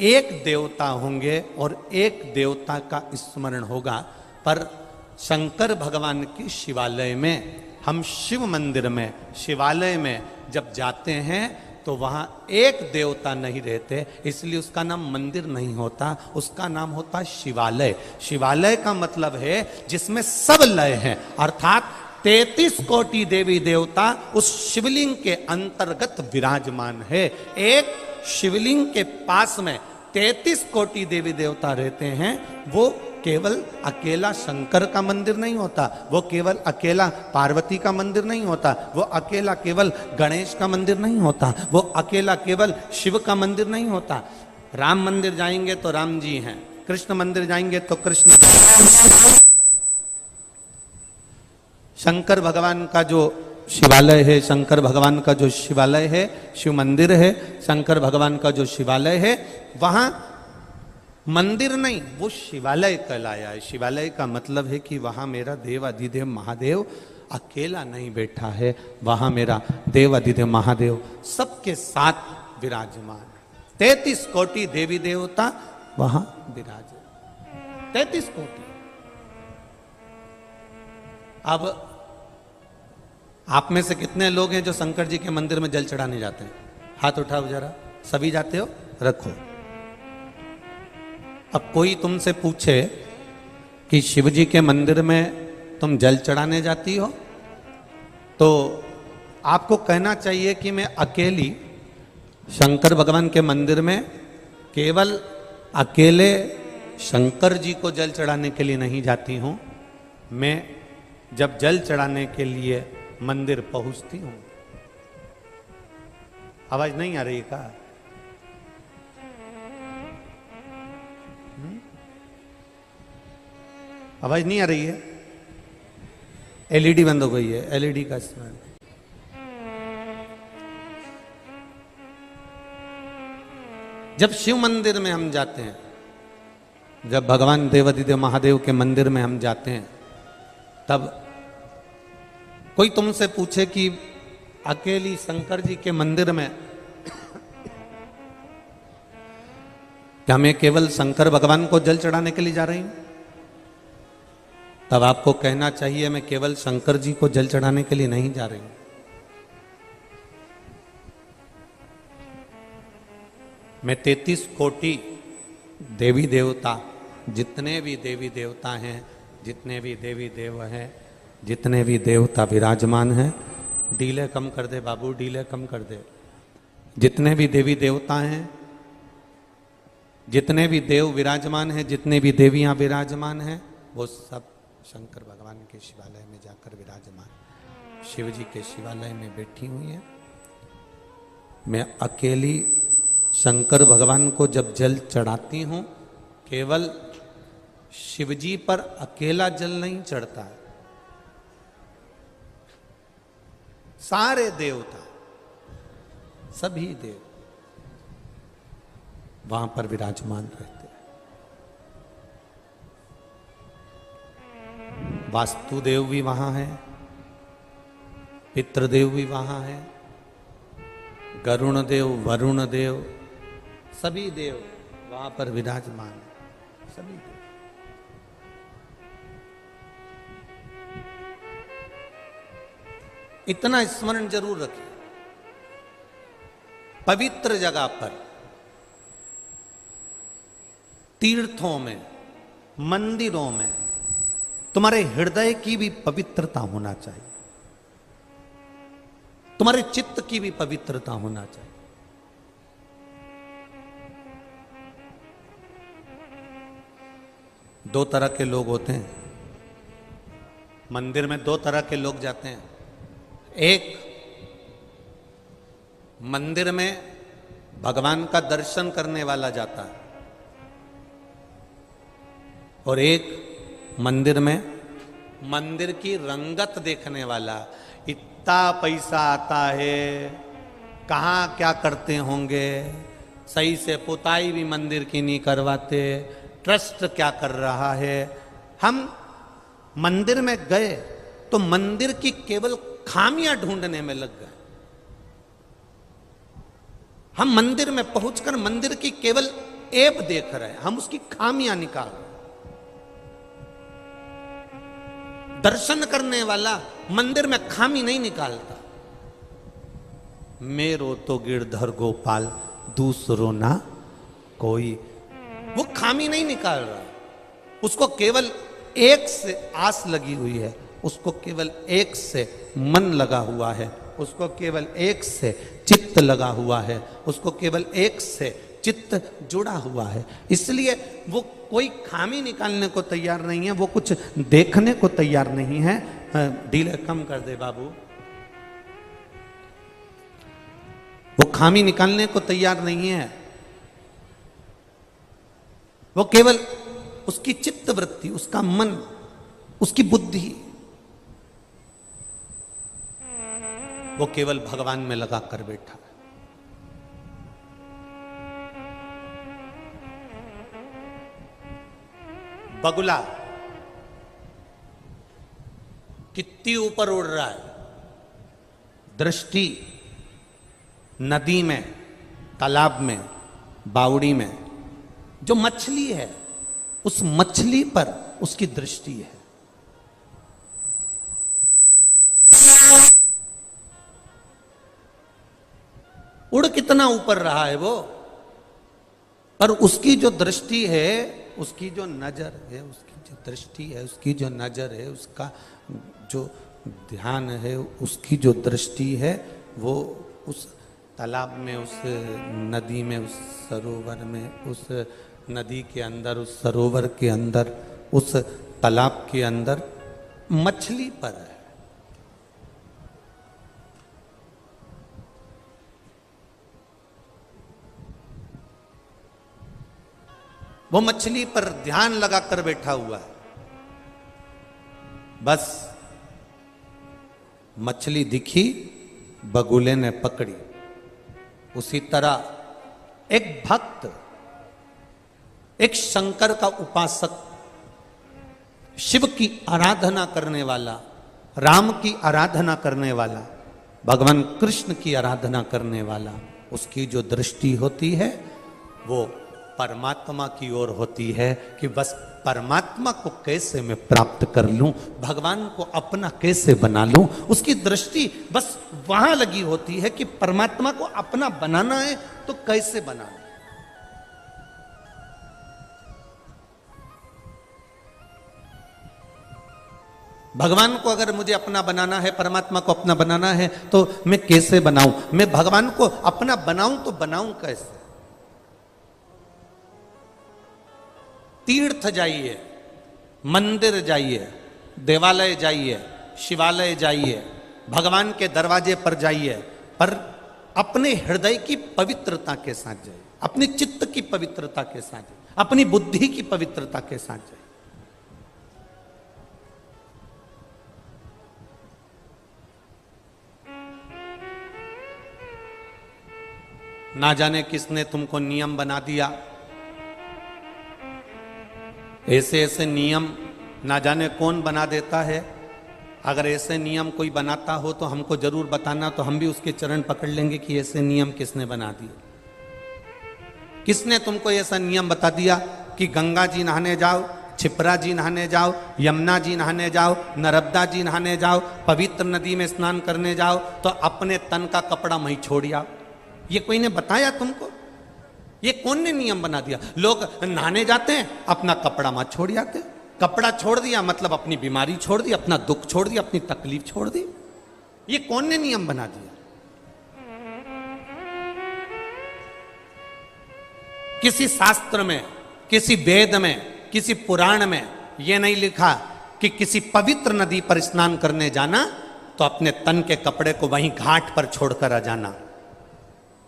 एक देवता होंगे और एक देवता का स्मरण होगा। पर शंकर भगवान के शिवालय में, हम शिव मंदिर में, शिवालय में जब जाते हैं तो वहां एक देवता नहीं रहते, इसलिए उसका नाम मंदिर नहीं होता, उसका नाम होता शिवालय। शिवालय का मतलब है जिसमें सब लय हैं, अर्थात 33 कोटि देवी देवता उस शिवलिंग के अंतर्गत विराजमान है। एक शिवलिंग के पास में 33 कोटि देवी देवता रहते हैं। वो केवल अकेला शंकर का मंदिर नहीं होता, वो केवल अकेला पार्वती का मंदिर नहीं होता, वो अकेला केवल गणेश का मंदिर नहीं होता, वो अकेला केवल शिव का मंदिर नहीं होता। राम मंदिर जाएंगे तो राम जी हैं, कृष्ण मंदिर जाएंगे तो कृष्ण। शंकर भगवान का जो शिवालय है, शंकर भगवान का जो शिवालय है, शिव मंदिर है, शंकर भगवान का जो शिवालय है, वहां मंदिर नहीं, वो शिवालय कहलाया है। शिवालय का मतलब है कि वहां मेरा देव अधिदेव महादेव अकेला नहीं बैठा है, वहां मेरा देव अधिदेव महादेव सबके साथ विराजमान है। 33 कोटि देवी देवता वहां विराज, 33 कोटि। अब आप में से कितने लोग हैं जो शंकर जी के मंदिर में जल चढ़ाने जाते हैं? हाथ उठाओ जरा। सभी जाते हो? रखो। अब कोई तुमसे पूछे कि शिव जी के मंदिर में तुम जल चढ़ाने जाती हो, तो आपको कहना चाहिए कि मैं अकेली शंकर भगवान के मंदिर में केवल अकेले शंकर जी को जल चढ़ाने के लिए नहीं जाती हूं। मैं जब जल चढ़ाने के लिए मंदिर पहुंचती हूं, आवाज नहीं आ रही का? आवाज नहीं आ रही है? एलईडी बंद हो गई है, एलईडी का इस्तेमाल। जब शिव मंदिर में हम जाते हैं, जब भगवान देवाधिदेव महादेव के मंदिर में हम जाते हैं, तब कोई तुमसे पूछे कि अकेली शंकर जी के मंदिर में क्या मैं केवल शंकर भगवान को जल चढ़ाने के लिए जा रही हूं, तब आपको कहना चाहिए मैं केवल शंकर जी को जल चढ़ाने के लिए नहीं जा रही हूं। मैं 33 कोटि देवी देवता, जितने भी देवी देवता हैं, जितने भी देवी देव हैं, जितने भी देवता विराजमान हैं, डीले कम कर दे बाबू, डीले कम कर दे। जितने भी देवी देवता हैं, जितने भी देव विराजमान हैं, जितने भी देवियां विराजमान हैं, वो सब शंकर भगवान के शिवालय में जाकर विराजमान, शिव जी के शिवालय में बैठी हुई हैं। मैं अकेली शंकर भगवान को जब जल चढ़ाती हूं, केवल शिव जी पर अकेला जल नहीं चढ़ता है, सारे देवता, सभी देव वहां पर विराजमान रहते हैं। वास्तुदेव भी वहां है, पितृदेव भी वहां है, गरुण देव, वरुण देव, सभी देव वहां पर विराजमान है, सभी देव। इतना स्मरण जरूर रखिए, पवित्र जगह पर, तीर्थों में, मंदिरों में तुम्हारे हृदय की भी पवित्रता होना चाहिए, तुम्हारे चित्त की भी पवित्रता होना चाहिए। दो तरह के लोग होते हैं मंदिर में, दो तरह के लोग जाते हैं। एक, मंदिर में भगवान का दर्शन करने वाला जाता है, और एक मंदिर में मंदिर की रंगत देखने वाला। इतना पैसा आता है, कहाँ क्या करते होंगे, सही से पुताई भी मंदिर की नहीं करवाते, ट्रस्ट क्या कर रहा है। हम मंदिर में गए तो मंदिर की केवल खामियां ढूंढने में लग गए। हम मंदिर में पहुंचकर मंदिर की केवल ऐब देख रहे हैं, हम उसकी खामियां निकाल रहे हैं। दर्शन करने वाला मंदिर में खामी नहीं निकालता। मेरो तो गिरधर गोपाल दूसरो ना कोई, वो खामी नहीं निकाल रहा, उसको केवल एक से आस लगी हुई है, उसको केवल एक से मन लगा हुआ है, उसको केवल एक से चित्त लगा हुआ है, उसको केवल एक से चित्त जुड़ा हुआ है। इसलिए वो कोई खामी निकालने को तैयार नहीं है, वो कुछ देखने को तैयार नहीं है। डीले कम कर दे बाबू। वो खामी निकालने को तैयार नहीं है, वो केवल उसकी चित्त वृत्ति, उसका मन, उसकी बुद्धि, वो केवल भगवान में लगा कर बैठा है। बगुला कितनी ऊपर उड़ रहा है, दृष्टि नदी में, तालाब में, बावड़ी में जो मछली है, उस मछली पर उसकी दृष्टि है। उड़ कितना ऊपर रहा है वो, पर उसकी जो दृष्टि है, उसकी जो नजर है, उसकी जो दृष्टि है, उसकी जो नजर है, उसका जो ध्यान है, उसकी जो दृष्टि है, वो उस तालाब में, उस नदी में, उस सरोवर में, उस नदी के अंदर, उस सरोवर के अंदर, उस तालाब के अंदर मछली पर है। वो मछली पर ध्यान लगाकर बैठा हुआ है। बस मछली दिखी, बगुले ने पकड़ी। उसी तरह एक भक्त, एक शंकर का उपासक, शिव की आराधना करने वाला, राम की आराधना करने वाला, भगवान कृष्ण की आराधना करने वाला, उसकी जो दृष्टि होती है वो परमात्मा की ओर होती है कि बस परमात्मा को कैसे मैं प्राप्त कर लूं, भगवान को अपना कैसे बना लूं। उसकी दृष्टि बस वहां लगी होती है कि परमात्मा को अपना बनाना है तो कैसे बनाना। भगवान को अगर मुझे अपना बनाना है, परमात्मा को अपना बनाना है तो मैं कैसे बनाऊं, मैं भगवान को अपना बनाऊं तो बनाऊं कैसे। तीर्थ जाइए, मंदिर जाइए, देवालय जाइए, शिवालय जाइए, भगवान के दरवाजे पर जाइए, पर अपने हृदय की पवित्रता के साथ जाइए, अपने चित्त की पवित्रता के साथ जाइए, अपनी बुद्धि की पवित्रता के साथ जाइए। ना जाने किसने तुमको नियम बना दिया, ऐसे ऐसे नियम ना जाने कौन बना देता है। अगर ऐसे नियम कोई बनाता हो तो हमको जरूर बताना, तो हम भी उसके चरण पकड़ लेंगे कि ऐसे नियम किसने बना दिए। किसने तुमको ऐसा नियम बता दिया कि गंगा जी नहाने जाओ, छिपरा जी नहाने जाओ, यमुना जी नहाने जाओ, नर्मदा जी नहाने जाओ, पवित्र नदी में स्नान करने जाओ तो अपने तन का कपड़ा वहीं छोड़ आओ? ये कोई ने बताया तुमको? ये कौन ने नियम बना दिया? लोग नहाने जाते हैं, अपना कपड़ा मत छोड़ जाते। कपड़ा छोड़ दिया मतलब अपनी बीमारी छोड़ दी, अपना दुख छोड़ दिया, अपनी तकलीफ छोड़ दी। ये कौन ने नियम बना दिया? किसी शास्त्र में, किसी वेद में, किसी पुराण में यह नहीं लिखा कि किसी पवित्र नदी पर स्नान करने जाना तो अपने तन के कपड़े को वहीं घाट पर छोड़कर आ जाना।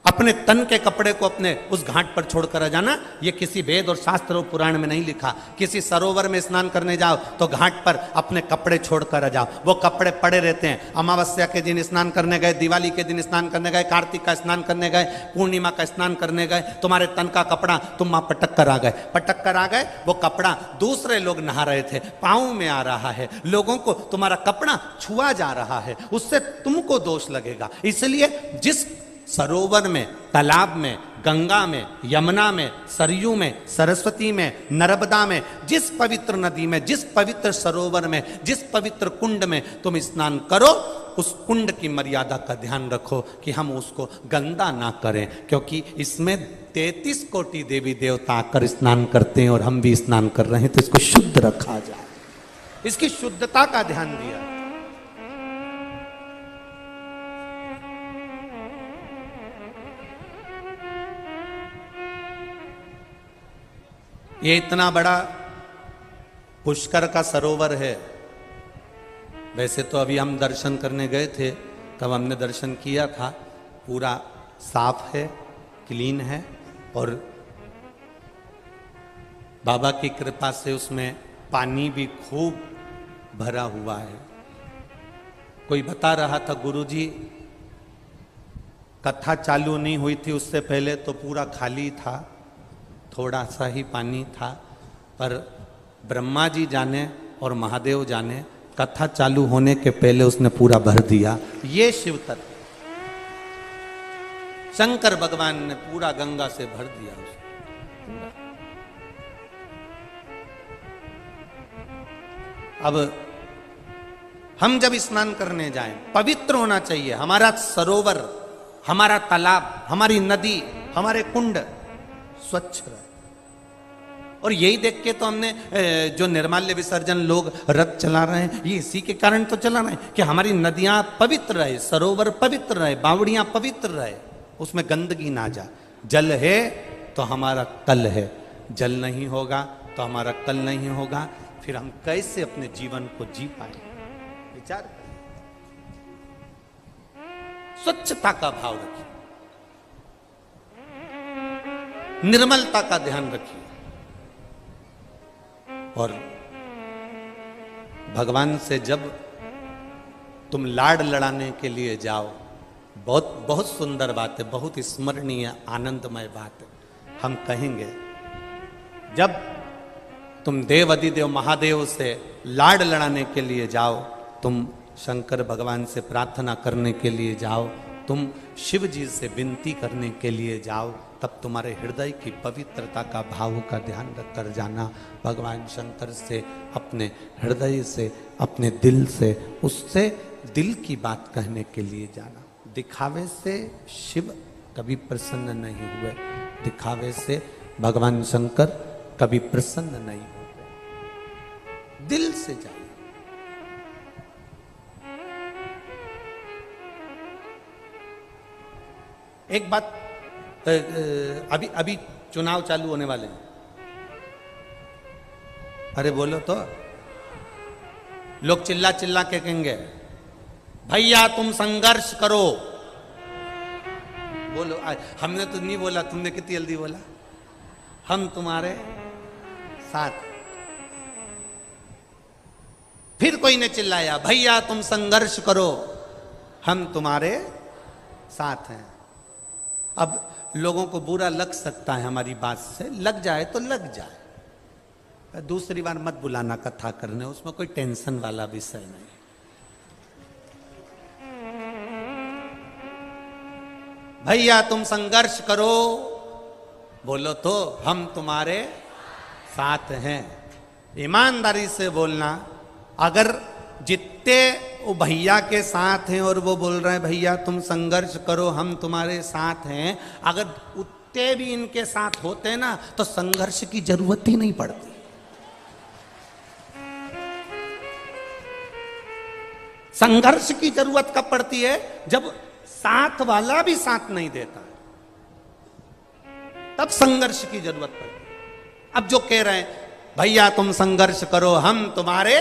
अपने तन के कपड़े को अपने उस घाट पर छोड़कर आ जाना, ये किसी वेद और शास्त्र और पुराण में नहीं लिखा। किसी सरोवर में स्नान करने जाओ तो घाट पर अपने कपड़े छोड़कर आ जाओ। वो कपड़े पड़े रहते हैं। अमावस्या के दिन स्नान करने गए, दिवाली के दिन स्नान करने गए, कार्तिक का स्नान करने गए, पूर्णिमा का स्नान करने गए, तुम्हारे तन का कपड़ा तुम वहां पटक कर आ गए। पटक कर आ गए, वो कपड़ा दूसरे लोग नहा रहे थे, पाँव में आ रहा है, लोगों को तुम्हारा कपड़ा छुआ जा रहा है, उससे तुमको दोष लगेगा। इसलिए जिस सरोवर में, तालाब में, गंगा में, यमुना में, सरयू में, सरस्वती में, नर्मदा में, जिस पवित्र नदी में, जिस पवित्र सरोवर में, जिस पवित्र कुंड में तुम स्नान करो, उस कुंड की मर्यादा का ध्यान रखो कि हम उसको गंदा ना करें, क्योंकि इसमें 33 कोटि देवी देवता आकर स्नान करते हैं और हम भी स्नान कर रहे हैं, तो इसको शुद्ध रखा जाए। इसकी शुद्धता का ध्यान दिया। ये इतना बड़ा पुष्कर का सरोवर है। वैसे तो अभी हम दर्शन करने गए थे, तब हमने दर्शन किया था, पूरा साफ है, क्लीन है, और बाबा की कृपा से उसमें पानी भी खूब भरा हुआ है। कोई बता रहा था, गुरुजी कथा चालू नहीं हुई थी उससे पहले तो पूरा खाली था, थोड़ा सा ही पानी था, पर ब्रह्मा जी जाने और महादेव जाने, कथा चालू होने के पहले उसने पूरा भर दिया। ये शिव तत्व, शंकर भगवान ने पूरा गंगा से भर दिया उसे। अब हम जब स्नान करने जाएं, पवित्र होना चाहिए हमारा सरोवर, हमारा तालाब, हमारी नदी, हमारे कुंड स्वच्छ रहे। और यही देख के तो हमने जो निर्माल्य विसर्जन लोग रथ चला रहे हैं, ये इसी के कारण तो चला रहे हैं कि हमारी नदियां पवित्र रहे, सरोवर पवित्र रहे, बावड़ियां पवित्र रहे, उसमें गंदगी ना जाए। जल है तो हमारा कल है, जल नहीं होगा तो हमारा कल नहीं होगा, फिर हम कैसे अपने जीवन को जी पाएंगे? विचार करें। स्वच्छता का भाव रखिए, निर्मलता का ध्यान रखिए, और भगवान से जब तुम लाड लड़ाने के लिए जाओ, बहुत बहुत सुंदर बात है, बहुत स्मरणीय आनंदमय बात है। हम कहेंगे जब तुम देव अधिदेव महादेव से लाड लड़ाने के लिए जाओ, तुम शंकर भगवान से प्रार्थना करने के लिए जाओ, तुम शिव जी से विनती करने के लिए जाओ, तब तुम्हारे हृदय की पवित्रता का भाव का ध्यान रख कर जाना। भगवान शंकर से अपने हृदय से, अपने दिल से, उससे दिल की बात कहने के लिए जाना। दिखावे से शिव कभी प्रसन्न नहीं हुए, दिखावे से भगवान शंकर कभी प्रसन्न नहीं होते। दिल से जाइए। एक बात, अभी चुनाव चालू होने वाले हैं। अरे बोलो तो, लोग चिल्ला चिल्ला के कहेंगे भैया तुम संघर्ष करो। बोलो, हमने तो नहीं बोला, तुमने कितनी जल्दी बोला। हम तुम्हारे साथ। फिर कोई ने चिल्लाया भैया तुम संघर्ष करो, हम तुम्हारे साथ हैं। अब लोगों को बुरा लग सकता है हमारी बात से, लग जाए तो लग जाए। दूसरी बार मत बुलाना कथा करने, उसमें कोई टेंशन वाला विषय नहीं। भैया तुम संघर्ष करो, बोलो तो हम तुम्हारे साथ हैं। ईमानदारी से बोलना। अगर जितने वो भैया के साथ हैं और वो बोल रहे हैं भैया तुम संघर्ष करो हम तुम्हारे साथ हैं, अगर उतने भी इनके साथ होते ना तो संघर्ष की जरूरत ही नहीं पड़ती। संघर्ष की जरूरत कब पड़ती है? जब साथ वाला भी साथ नहीं देता, तब संघर्ष की जरूरत पड़ती है। अब जो कह रहे हैं भैया तुम संघर्ष करो हम तुम्हारे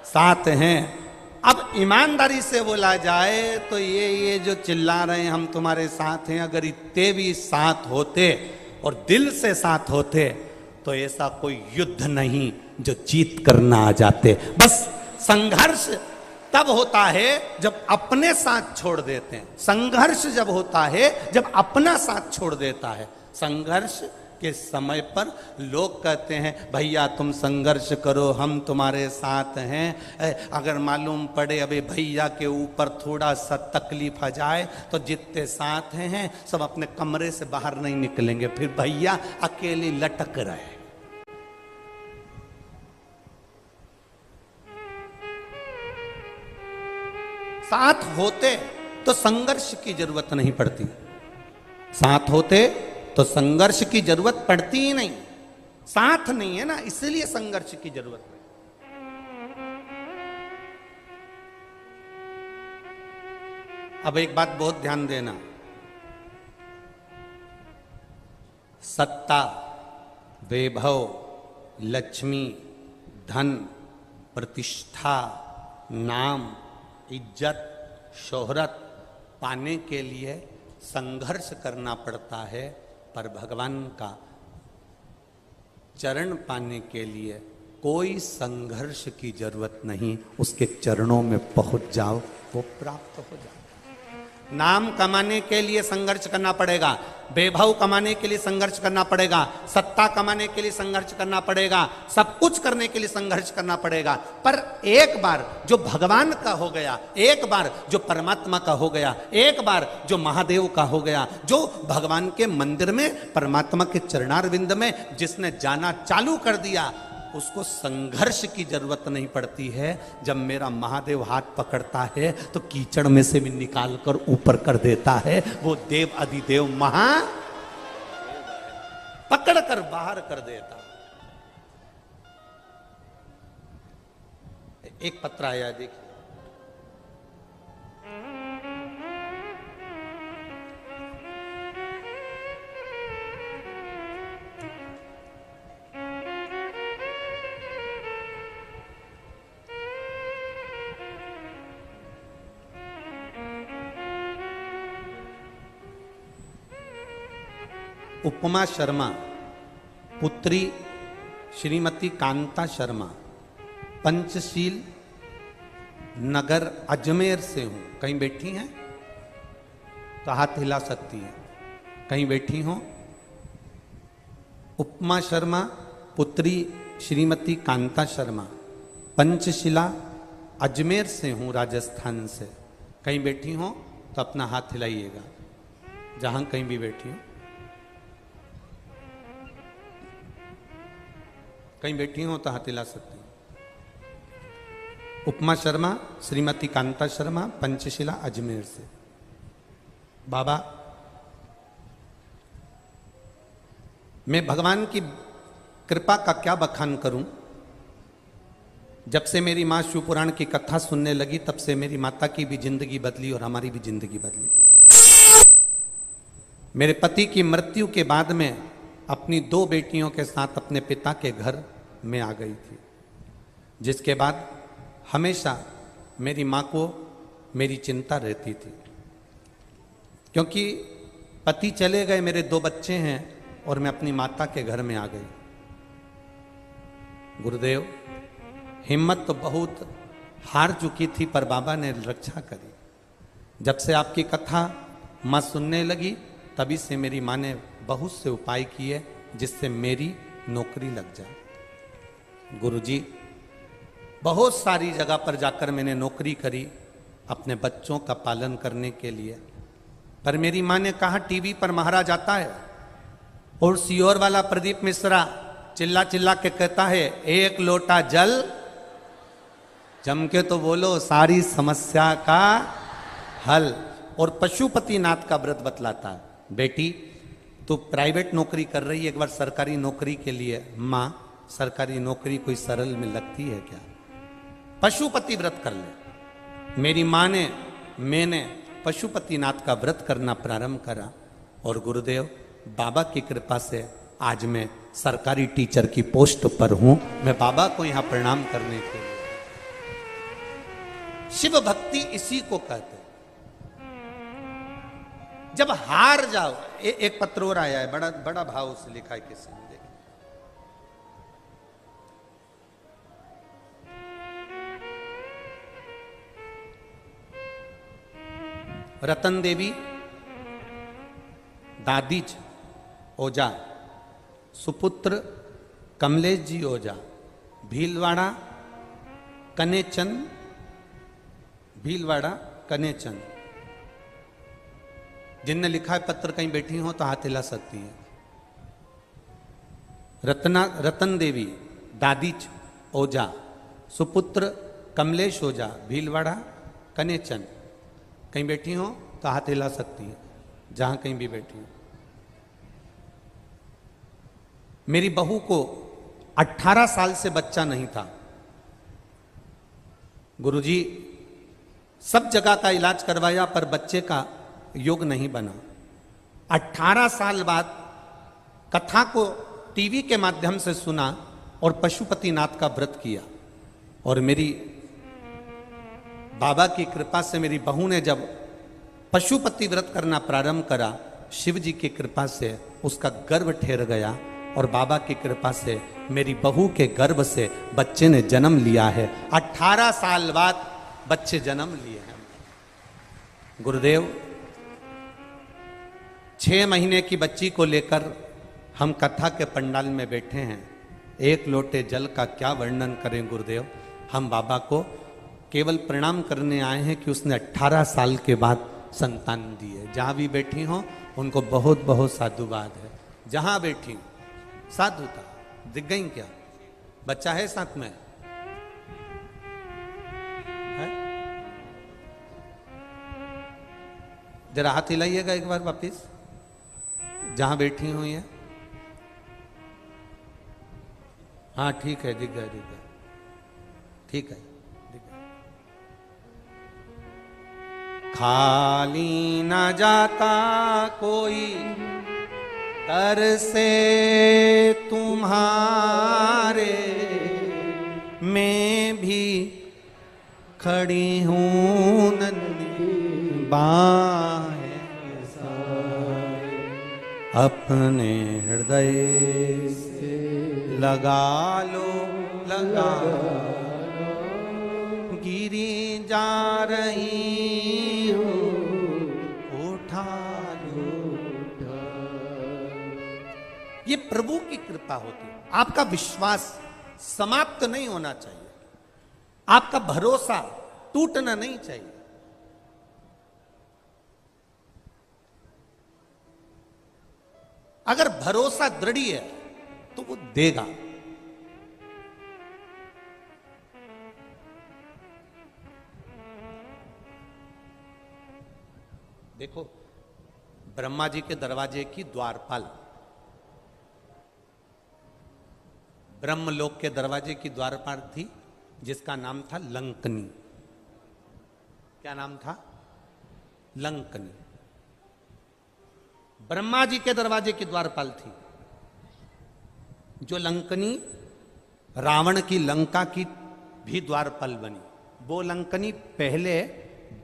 साथ हैं, अब ईमानदारी से बोला जाए तो ये जो चिल्ला रहे हैं हम तुम्हारे साथ हैं, अगर इतने भी साथ होते और दिल से साथ होते तो ऐसा कोई युद्ध नहीं जो जीत करना आ जाते। बस संघर्ष तब होता है जब अपने साथ छोड़ देते हैं। संघर्ष जब होता है जब अपना साथ छोड़ देता है। संघर्ष के समय पर लोग कहते हैं भैया तुम संघर्ष करो हम तुम्हारे साथ हैं। अगर मालूम पड़े अबे भैया के ऊपर थोड़ा सा तकलीफ आ जाए तो जितने साथ हैं सब अपने कमरे से बाहर नहीं निकलेंगे, फिर भैया अकेले लटक रहे। साथ होते तो संघर्ष की जरूरत नहीं पड़ती। साथ होते तो संघर्ष की जरूरत पड़ती ही नहीं। साथ नहीं है ना, इसलिए संघर्ष की जरूरत नहीं। अब एक बात बहुत ध्यान देना, सत्ता, वैभव, लक्ष्मी, धन, प्रतिष्ठा, नाम, इज्जत, शोहरत पाने के लिए संघर्ष करना पड़ता है, पर भगवान का चरण पाने के लिए कोई संघर्ष की जरूरत नहीं। उसके चरणों में पहुंच जाओ, वो प्राप्त हो जाता है। नाम कमाने के लिए संघर्ष करना पड़ेगा, वैभव कमाने के लिए संघर्ष करना पड़ेगा, सत्ता कमाने के लिए संघर्ष करना पड़ेगा, सब कुछ करने के लिए संघर्ष करना पड़ेगा। पर एक बार जो भगवान का हो गया, एक बार जो परमात्मा का हो गया, एक बार जो महादेव का हो गया, जो भगवान के मंदिर में परमात्मा के चरणारविंद में जिसने जाना चालू कर दिया, उसको संघर्ष की जरूरत नहीं पड़ती है। जब मेरा महादेव हाथ पकड़ता है तो कीचड़ में से भी निकाल कर ऊपर कर देता है। वो देव अधिदेव महा पकड़ कर बाहर कर देता। एक पत्र आया, देखिए। उपमा शर्मा, पुत्री श्रीमती कांता शर्मा, पंचशील नगर अजमेर से हूं। कहीं बैठी हैं तो हाथ हिला सकती हैं। कहीं बैठी हो? उपमा शर्मा पुत्री श्रीमती कांता शर्मा, पंचशिला अजमेर से हूं, राजस्थान से। कहीं बैठी हो तो अपना हाथ हिलाइएगा, जहां कहीं भी बैठी हो। कहीं बैठी हो तो हाथ हिला सकती हैं। उपमा शर्मा श्रीमती कांता शर्मा, पंचशिला अजमेर से। बाबा, मैं भगवान की कृपा का क्या बखान करूं। जब से मेरी मां शिवपुराण की कथा सुनने लगी, तब से मेरी माता की भी जिंदगी बदली और हमारी भी जिंदगी बदली। मेरे पति की मृत्यु के बाद में अपनी 2 बेटियों के साथ अपने पिता के घर में आ गई थी, जिसके बाद हमेशा मेरी मां को मेरी चिंता रहती थी, क्योंकि पति चले गए, मेरे 2 बच्चे हैं और मैं अपनी माता के घर में आ गई। गुरुदेव, हिम्मत तो बहुत हार चुकी थी, पर बाबा ने रक्षा करी। जब से आपकी कथा मां सुनने लगी, तभी से मेरी मां ने बहुत से उपाय किए जिससे मेरी नौकरी लग जाए। गुरुजी, बहुत सारी जगह पर जाकर मैंने नौकरी करी अपने बच्चों का पालन करने के लिए, पर मेरी मां ने कहा टीवी पर महाराज आता है और सीहोर वाला प्रदीप मिश्रा चिल्ला चिल्ला के कहता है, 1 लोटा जल जम के तो बोलो, सारी समस्या का हल। और पशुपतिनाथ का व्रत बतलाता है, बेटी तू प्राइवेट नौकरी कर रही है, एक बार सरकारी नौकरी के लिए। मां, सरकारी नौकरी कोई सरल में लगती है क्या? पशुपति व्रत कर ले। मेरी मां ने, मैंने पशुपतिनाथ का व्रत करना प्रारंभ करा और गुरुदेव बाबा की कृपा से आज मैं सरकारी टीचर की पोस्ट पर हूं। मैं बाबा को यहां प्रणाम करने के लिए। शिव भक्ति इसी को कहते हैं। जब हार जाओ, एक पत्र और आया है, बड़ा बड़ा भाव से लिखा है किसी ने, देखिए। रतन देवी दादीज ओझा, सुपुत्र कमलेश जी ओझा, भीलवाड़ा कनेचंद, भीलवाड़ा कनेचंद। जिनने लिखा है पत्र, कहीं बैठी हो तो हाथ हिला सकती है। रतन देवी दादीज ओझा, सुपुत्र कमलेश ओझा, भीलवाड़ा कनेचंद। कहीं बैठी हो तो हाथ हिला सकती है, जहां कहीं भी बैठी हो। मेरी बहू को 18 साल से बच्चा नहीं था। गुरुजी, सब जगह का इलाज करवाया पर बच्चे का योग नहीं बना। 18 साल बाद कथा को टीवी के माध्यम से सुना और पशुपतिनाथ का व्रत किया, और मेरी बाबा की कृपा से मेरी बहू ने जब पशुपति व्रत करना प्रारंभ करा, शिव जी की कृपा से उसका गर्भ ठहर गया, और बाबा की कृपा से मेरी बहू के गर्भ से बच्चे ने जन्म लिया है। 18 साल बाद बच्चे जन्म लिए हैं। गुरुदेव, 6 महीने की बच्ची को लेकर हम कथा के पंडाल में बैठे हैं। 1 लोटे जल का क्या वर्णन करें गुरुदेव। हम बाबा को केवल प्रणाम करने आए हैं कि उसने 18 साल के बाद संतान दी है। जहां भी बैठी हो उनको बहुत बहुत साधुवाद है। जहां बैठी साधुता दिख गई क्या? बच्चा है साथ में है? जरा हाथ हिलाइएगा एक बार वापिस, जहां बैठी हुई है। हाँ ठीक है, दिख गया दिख गया, ठीक है दिख गया। खाली न जाता कोई तर से तुम्हारे, मैं भी खड़ी हूँ नन्ही बाहें साए, अपने हृदय से लगा लो जा रही हो, उठा लो। ये प्रभु की कृपा होती है। आपका विश्वास समाप्त नहीं होना चाहिए, आपका भरोसा टूटना नहीं चाहिए। अगर भरोसा दृढ़ है तो वो देगा। देखो, ब्रह्मा जी के दरवाजे की द्वारपाल, ब्रह्मलोक के दरवाजे की द्वारपाल थी, जिसका नाम था लंकनी। क्या नाम था? लंकनी। ब्रह्मा जी के दरवाजे की द्वारपाल थी। जो लंकनी रावण की लंका की भी द्वारपाल बनी, वो लंकनी पहले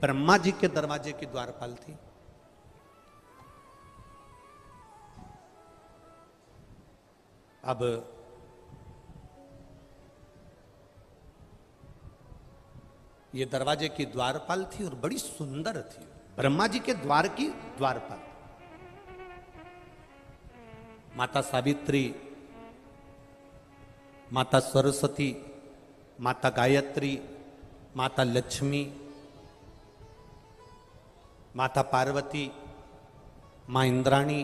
ब्रह्मा जी के दरवाजे की द्वारपाल थी। अब ये दरवाजे की द्वारपाल थी और बड़ी सुंदर थी, ब्रह्मा जी के द्वार की द्वारपाल। माता सावित्री, माता सरस्वती, माता गायत्री, माता लक्ष्मी, माता पार्वती, मां इंद्राणी,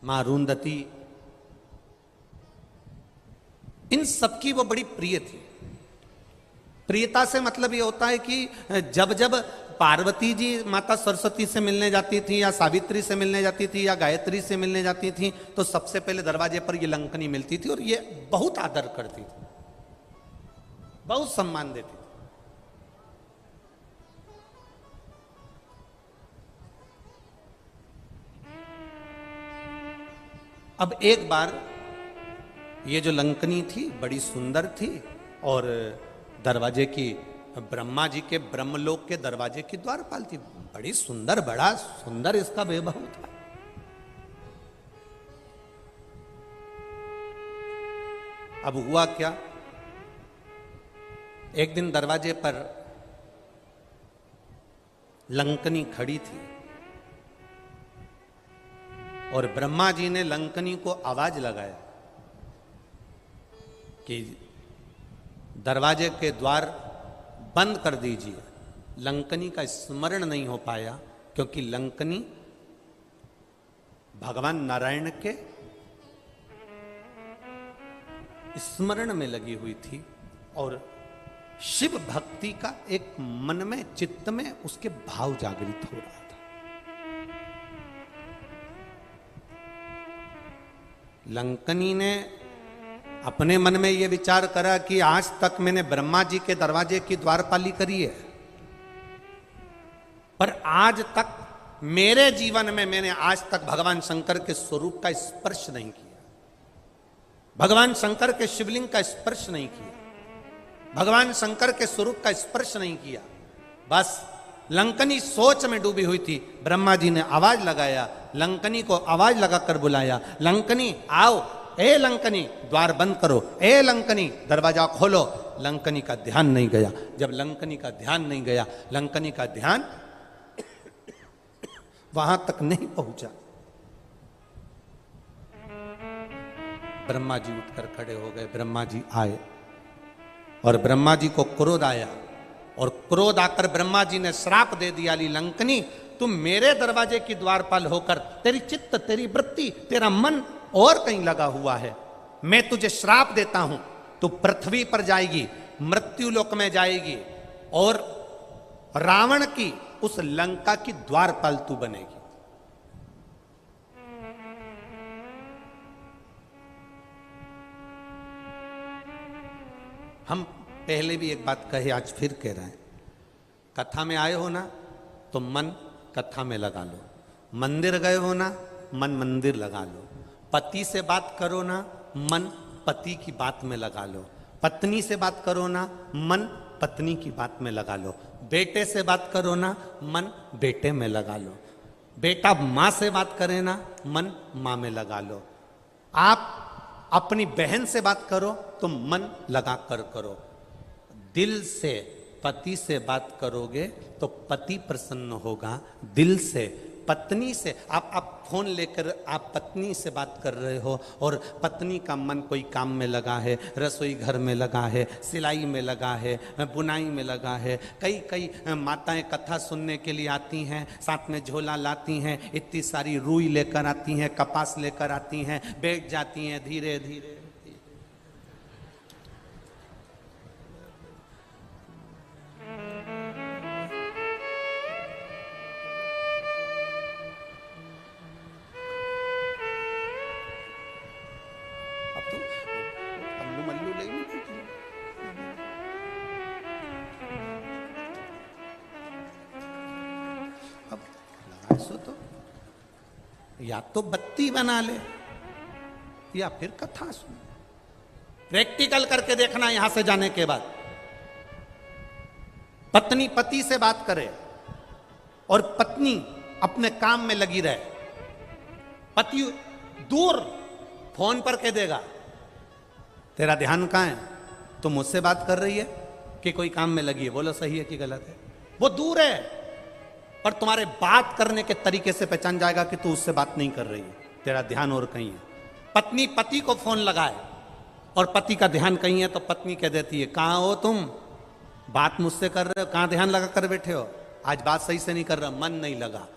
मां अरुंधति, इन सबकी वो बड़ी प्रिय थी। प्रियता से मतलब ये होता है कि जब जब पार्वती जी माता सरस्वती से मिलने जाती थी, या सावित्री से मिलने जाती थी, या गायत्री से मिलने जाती थी, तो सबसे पहले दरवाजे पर ये लंकनी मिलती थी और ये बहुत आदर करती थी, बहुत सम्मान देती थी। अब एक बार ये जो लंकनी थी बड़ी सुंदर थी और दरवाजे की, ब्रह्मा जी के ब्रह्मलोक के दरवाजे की द्वारपाल थी। बड़ी सुंदर, बड़ा सुंदर इसका वैभव था। अब हुआ क्या, एक दिन दरवाजे पर लंकनी खड़ी थी और ब्रह्मा जी ने लंकनी को आवाज लगाया कि दरवाजे के द्वार बंद कर दीजिए। लंकनी का स्मरण नहीं हो पाया, क्योंकि लंकनी भगवान नारायण के स्मरण में लगी हुई थी और शिव भक्ति का एक मन में, चित्त में उसके भाव जागृत हो रहा था। लंकनी ने अपने मन में यह विचार करा कि आज तक मैंने ब्रह्मा जी के दरवाजे की द्वारपाली करी है, पर आज तक मेरे जीवन में मैंने आज तक भगवान शंकर के स्वरूप का स्पर्श नहीं किया, भगवान शंकर के शिवलिंग का स्पर्श नहीं किया, भगवान शंकर के स्वरूप का स्पर्श नहीं किया। बस लंकनी सोच में डूबी हुई थी। ब्रह्मा जी ने आवाज लगाया, लंकनी को आवाज लगाकर बुलाया, लंकनी आओ, ए लंकनी द्वार बंद करो, ए लंकनी दरवाजा खोलो। लंकनी का ध्यान नहीं गया। जब लंकनी का ध्यान नहीं गया, लंकनी का ध्यान वहां तक नहीं पहुंचा। ब्रह्मा जी उठकर खड़े हो गए। ब्रह्मा जी आए और ब्रह्मा जी को क्रोध आया और क्रोध आकर ब्रह्मा जी ने श्राप दे दिया, ली लंकनी तुम मेरे दरवाजे की द्वारपाल होकर, तेरी चित्त, तेरी वृत्ति, तेरा मन और कहीं लगा हुआ है। मैं तुझे श्राप देता हूं, तू पृथ्वी पर जाएगी, मृत्यु लोक में जाएगी और रावण की उस लंका की द्वारपाल तू बनेगी। हम पहले भी एक बात कहे, आज फिर कह रहे हैं, कथा में आए हो ना तो मन कथा में लगा लो, मंदिर गए हो ना मन मंदिर लगा लो, पति से बात करो ना मन पति की बात में लगा लो, पत्नी से बात करो ना मन पत्नी की बात में लगा लो, बेटे से बात करो ना मन बेटे में लगा लो, बेटा माँ से बात करे ना मन माँ में लगा लो, आप अपनी बहन से बात करो तो मन लगा कर करो, दिल से पति से बात करोगे तो पति प्रसन्न होगा दिल से। पत्नी से आप फोन लेकर आप पत्नी से बात कर रहे हो और पत्नी का मन कोई काम में लगा है, रसोई घर में लगा है, सिलाई में लगा है, बुनाई में लगा है। कई माताएं कथा सुनने के लिए आती हैं, साथ में झोला लाती हैं, इतनी सारी रुई लेकर आती हैं, कपास लेकर आती हैं, बैठ जाती हैं धीरे धीरे। तो या तो बत्ती बना ले या फिर कथा सुन। प्रैक्टिकल करके देखना यहां से जाने के बाद। पत्नी पति से बात करे और पत्नी अपने काम में लगी रहे। पति दूर फोन पर कह देगा तेरा ध्यान कहां है, तुम मुझसे बात कर रही है कि कोई काम में लगी है, बोलो सही है कि गलत है। वो दूर है और तुम्हारे बात करने के तरीके से पहचान जाएगा कि तू उससे बात नहीं कर रही है, तेरा ध्यान और कहीं है। पत्नी पति को फोन लगाए और पति का ध्यान कहीं है तो पत्नी कह देती है कहां हो तुम, बात मुझसे कर रहे हो, कहां ध्यान लगा कर बैठे हो, आज बात सही से नहीं कर रहा, मन नहीं लगा।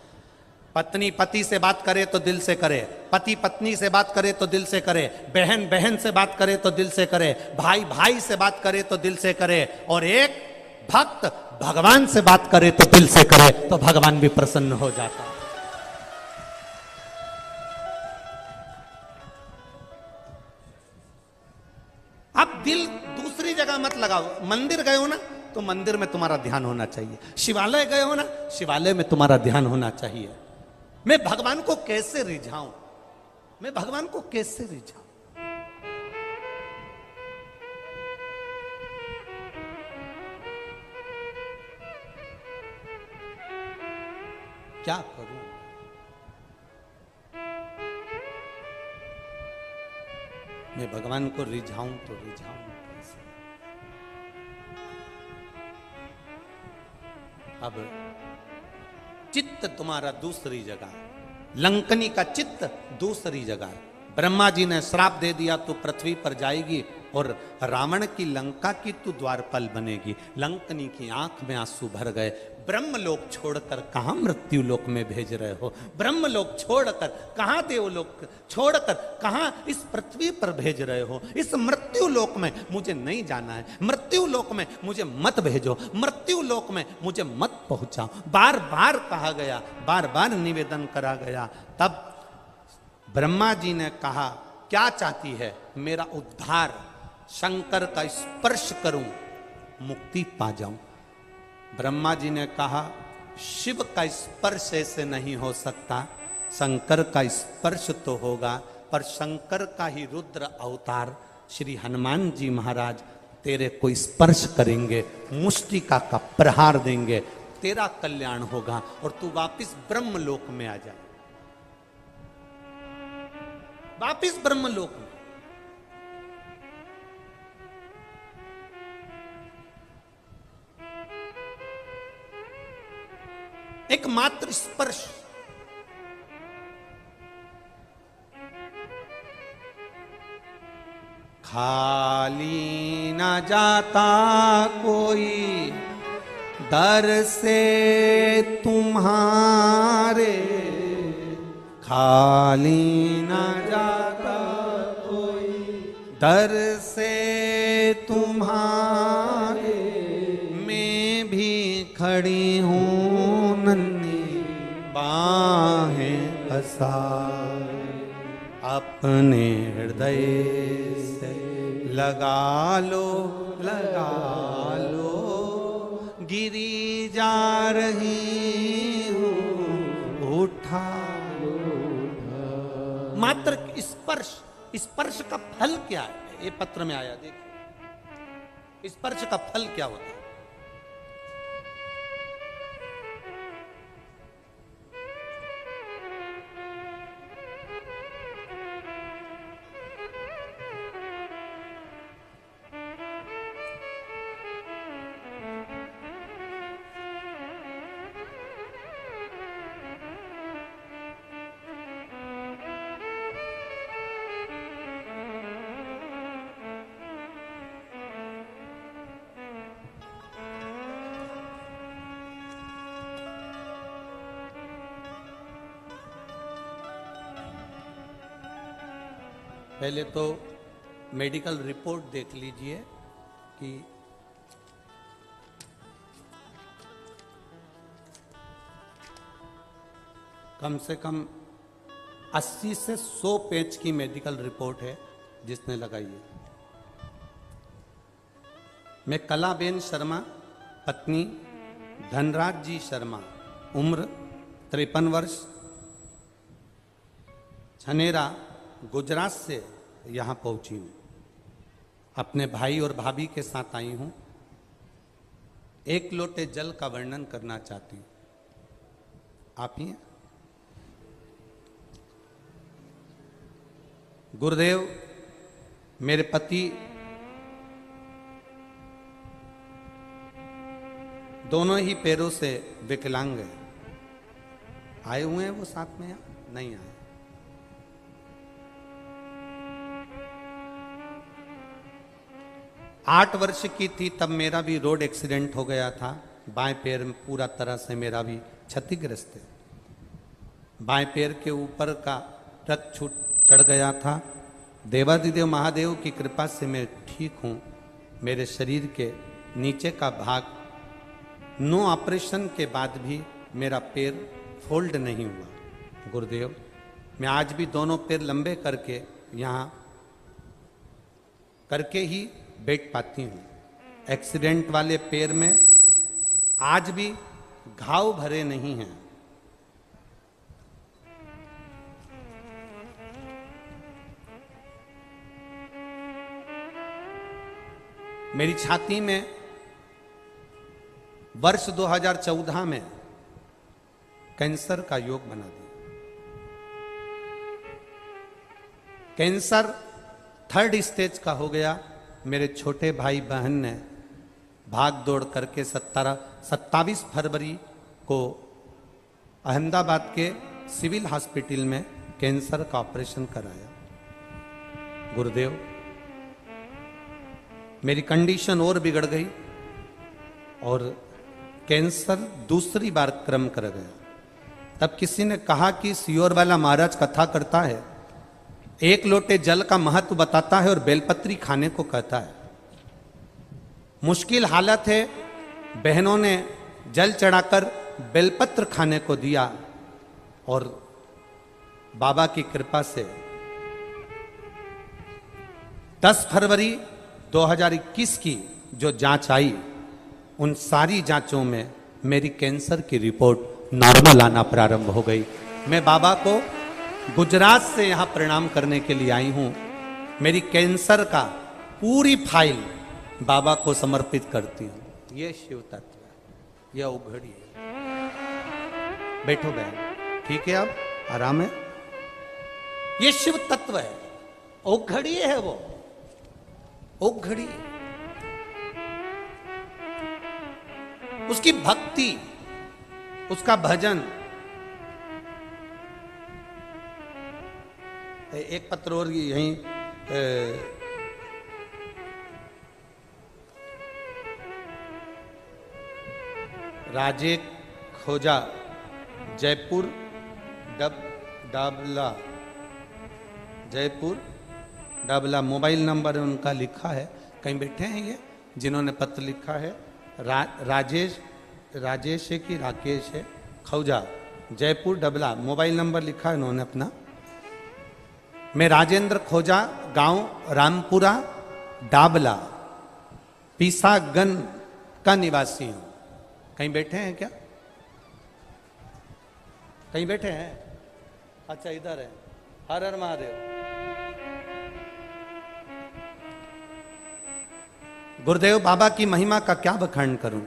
पत्नी पति से बात करे तो दिल से करे, पति पत्नी से बात करे तो दिल से करे, बहन बहन से बात करे तो दिल से करे, भाई भाई से बात करे तो दिल से करे, और एक भक्त भगवान से बात करे तो दिल से करे तो भगवान भी प्रसन्न हो जाता है। अब दिल दूसरी जगह मत लगाओ। मंदिर गए हो ना तो मंदिर में तुम्हारा ध्यान होना चाहिए, शिवालय गए हो ना शिवालय में तुम्हारा ध्यान होना चाहिए। मैं भगवान को कैसे रिझाऊं, मैं भगवान को कैसे रिझाऊं, क्या करूं। मैं भगवान को रिझाऊं तो रिझाऊं कैसे। अब चित्त तुम्हारा दूसरी जगह, लंकनी का चित्त दूसरी जगह। ब्रह्मा जी ने श्राप दे दिया तू पृथ्वी पर जाएगी और रावण की लंका की तू द्वारपाल बनेगी। लंकनी की आंख में आंसू भर गए। ब्रह्मलोक छोड़कर कहां मृत्यु लोक में भेज रहे हो, ब्रह्मलोक छोड़कर कहां देवलोक छोड़कर कहां इस पृथ्वी पर भेज रहे हो। इस मृत्यु लोक में मुझे नहीं जाना है, मृत्यु लोक में मुझे मत भेजो, मृत्यु लोक में मुझे मत पहुंचाओ। बार बार कहा गया, बार बार निवेदन करा गया। तब ब्रह्मा जी ने कहा क्या चाहती है, मेरा उद्धार, शंकर का स्पर्श करूं, मुक्ति पा जाऊं। ब्रह्मा जी ने कहा शिव का स्पर्श ऐसे नहीं हो सकता, शंकर का स्पर्श तो होगा, पर शंकर का ही रुद्र अवतार श्री हनुमान जी महाराज तेरे को स्पर्श करेंगे, मुष्टिका का प्रहार देंगे, तेरा कल्याण होगा और तू वापिस ब्रह्मलोक में आ जा, वापिस ब्रह्मलोक में। एक मात्र स्पर्श, खाली ना जाता कोई दर से तुम्हारे, खाली ना जाता कोई दर से तुम्हारे, मैं भी खड़ी हूँ नन्ही बाहें पसारे, अपने हृदय से लगा लो, लगा लो, गिरी जा रही हूँ उठा लो। मात्र स्पर्श, स्पर्श का फल क्या है, ये पत्र में आया, देखिए स्पर्श का फल क्या होता है। पहले तो मेडिकल रिपोर्ट देख लीजिए कि कम से कम 80 से 100 पेज की मेडिकल रिपोर्ट है जिसने लगाई है। मैं कलाबेन शर्मा, पत्नी धनराज जी शर्मा, उम्र 53 वर्ष, छनेरा गुजरात से यहाँ पहुँची हूँ। अपने भाई और भाभी के साथ आई हूँ। एक लोटे जल का वर्णन करना चाहती हूँ। आप ही हैं? गुरुदेव, मेरे पति दोनों ही पैरों से विकलांग है। आए हुए हैं वो साथ में या नहीं आए? आठ वर्ष की थी तब मेरा भी रोड एक्सीडेंट हो गया था। बाएं पैर में पूरा तरह से मेरा भी क्षतिग्रस्त है। बाएं पैर के ऊपर का रक्त छूट चढ़ गया था। देवादिदेव महादेव की कृपा से मैं ठीक हूँ। मेरे शरीर के नीचे का भाग 9 ऑपरेशन के बाद भी मेरा पैर फोल्ड नहीं हुआ। गुरुदेव, मैं आज भी दोनों पैर लंबे करके यहाँ करके ही बैठ पाती हूँ। एक्सीडेंट वाले पैर में आज भी घाव भरे नहीं हैं। मेरी छाती में वर्ष 2014 में कैंसर का योग बना दिया। कैंसर 3rd स्टेज का हो गया। मेरे छोटे भाई बहन ने भाग दौड़ करके 27 फरवरी को अहमदाबाद के सिविल हॉस्पिटल में कैंसर का ऑपरेशन कराया। गुरुदेव, मेरी कंडीशन और बिगड़ गई और कैंसर दूसरी बार क्रम कर गया। तब किसी ने कहा कि सियोर वाला महाराज कथा करता है, एक लोटे जल का महत्व बताता है और बेलपत्री खाने को कहता है। मुश्किल हालत है, बहनों ने जल चढ़ाकर बेलपत्र खाने को दिया और बाबा की कृपा से 10 फरवरी 2021 की जो जांच आई, उन सारी जांचों में मेरी कैंसर की रिपोर्ट नॉर्मल आना प्रारंभ हो गई। मैं बाबा को गुजरात से यहां प्रणाम करने के लिए आई हूं। मेरी कैंसर का पूरी फाइल बाबा को समर्पित करती हूं। ये शिव तत्व है, यह उघड़ी है। बैठो बहन, ठीक है, अब आराम है। ये शिव तत्व है, उघड़ी है, वो उघड़ी। उसकी भक्ति, उसका भजन। एक पत्र और यहीं राजे खोजा, जयपुर डाबला, जयपुर डाबला मोबाइल नंबर उनका लिखा है। कहीं बैठे हैं ये जिन्होंने पत्र लिखा है? राजेश है कि राकेश है? खौजा, जयपुर डबला, मोबाइल नंबर लिखा है उन्होंने अपना। मैं राजेंद्र खोजा, गांव रामपुरा, डाबला, पीसागन का निवासी हूं। कहीं बैठे हैं क्या? कहीं बैठे हैं? अच्छा, इधर है। हर हर महादेव। गुरुदेव, बाबा की महिमा का क्या बखान करूं।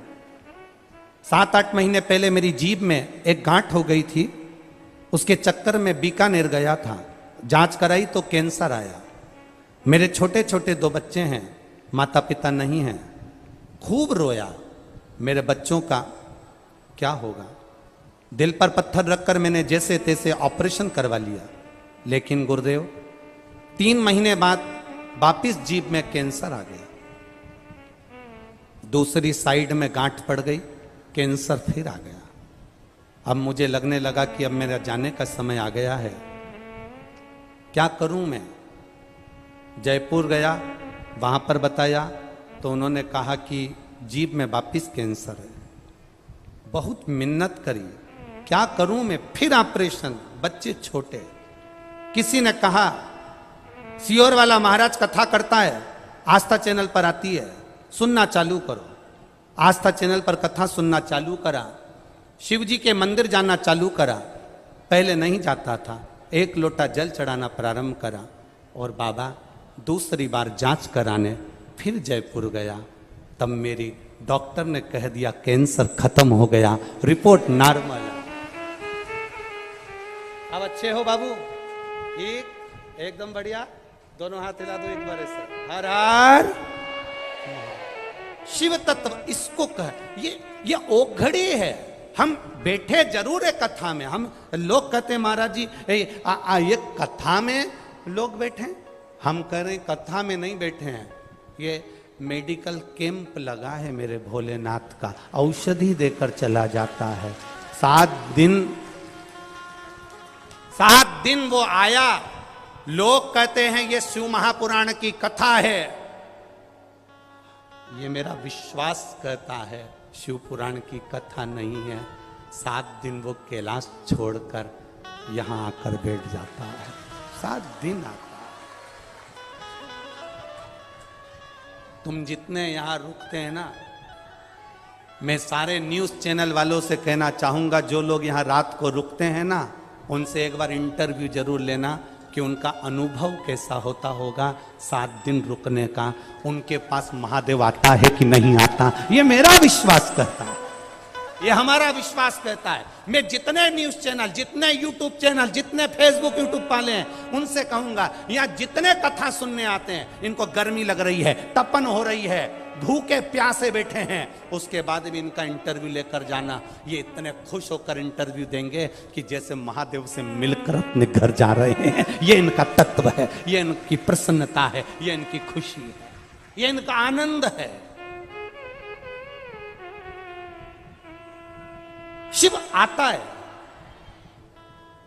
7-8 महीने पहले मेरी जीभ में एक गांठ हो गई थी। उसके चक्कर में बीकानेर गया था, जांच कराई तो कैंसर आया। मेरे छोटे छोटे 2 बच्चे हैं, माता पिता नहीं हैं। खूब रोया। मेरे बच्चों का क्या होगा। दिल पर पत्थर रखकर मैंने जैसे तैसे ऑपरेशन करवा लिया। लेकिन गुरुदेव, 3 महीने बाद वापिस जीभ में कैंसर आ गया। दूसरी साइड में गांठ पड़ गई, कैंसर फिर आ गया। अब मुझे लगने लगा कि अब मेरा जाने का समय आ गया है। क्या करूं मैं? जयपुर गया, वहां पर बताया तो उन्होंने कहा कि जीभ में वापिस कैंसर है। बहुत मिन्नत करी, क्या करूं मैं, फिर ऑपरेशन, बच्चे छोटे। किसी ने कहा सियोर वाला महाराज कथा करता है, आस्था चैनल पर आती है, सुनना चालू करो। आस्था चैनल पर कथा सुनना चालू करा, शिव जी के मंदिर जाना चालू करा। पहले नहीं जाता था, एक लोटा जल चढ़ाना प्रारंभ करा और बाबा दूसरी बार जांच कराने फिर जयपुर गया। तब मेरी डॉक्टर ने कह दिया कैंसर खत्म हो गया, रिपोर्ट नॉर्मल है। अब अच्छे हो बाबू? ठीक, एकदम बढ़िया। दोनों हाथ हिला दो एक बार ऐसे। हर हर शिव तत्व इसको कह, ये ओघड़ी है। हम बैठे जरूर है कथा में, हम लोग कहते हैं महाराज जी ये कथा में लोग बैठे, हम कह रहे कथा में नहीं बैठे हैं। ये मेडिकल कैंप लगा है मेरे भोलेनाथ का, औषधि देकर चला जाता है। 7 दिन वो आया। लोग कहते हैं ये शिव महापुराण की कथा है, ये मेरा विश्वास कहता है शिव पुराण की कथा नहीं है। 7 दिन वो कैलाश छोड़कर यहां आकर बैठ जाता है, 7 दिन आता है। तुम जितने यहां रुकते हैं ना, मैं सारे न्यूज चैनल वालों से कहना चाहूंगा, जो लोग यहां रात को रुकते हैं ना, उनसे एक बार इंटरव्यू जरूर लेना कि उनका अनुभव कैसा होता होगा 7 दिन रुकने का। उनके पास महादेव आता है कि नहीं आता, ये मेरा विश्वास कहता है, ये हमारा विश्वास कहता है। मैं जितने न्यूज चैनल, जितने यूट्यूब चैनल, जितने फेसबुक यूट्यूब वाले हैं, उनसे कहूंगा यहाँ जितने कथा सुनने आते हैं, इनको गर्मी लग रही है, तपन हो रही है, भूखे प्यासे बैठे हैं, उसके बाद भी इनका इंटरव्यू लेकर जाना। ये इतने खुश होकर इंटरव्यू देंगे कि जैसे महादेव से मिलकर अपने घर जा रहे हैं। ये इनका तत्व है, ये इनकी प्रसन्नता है, ये इनकी खुशी है, ये इनका आनंद है। शिव आता है।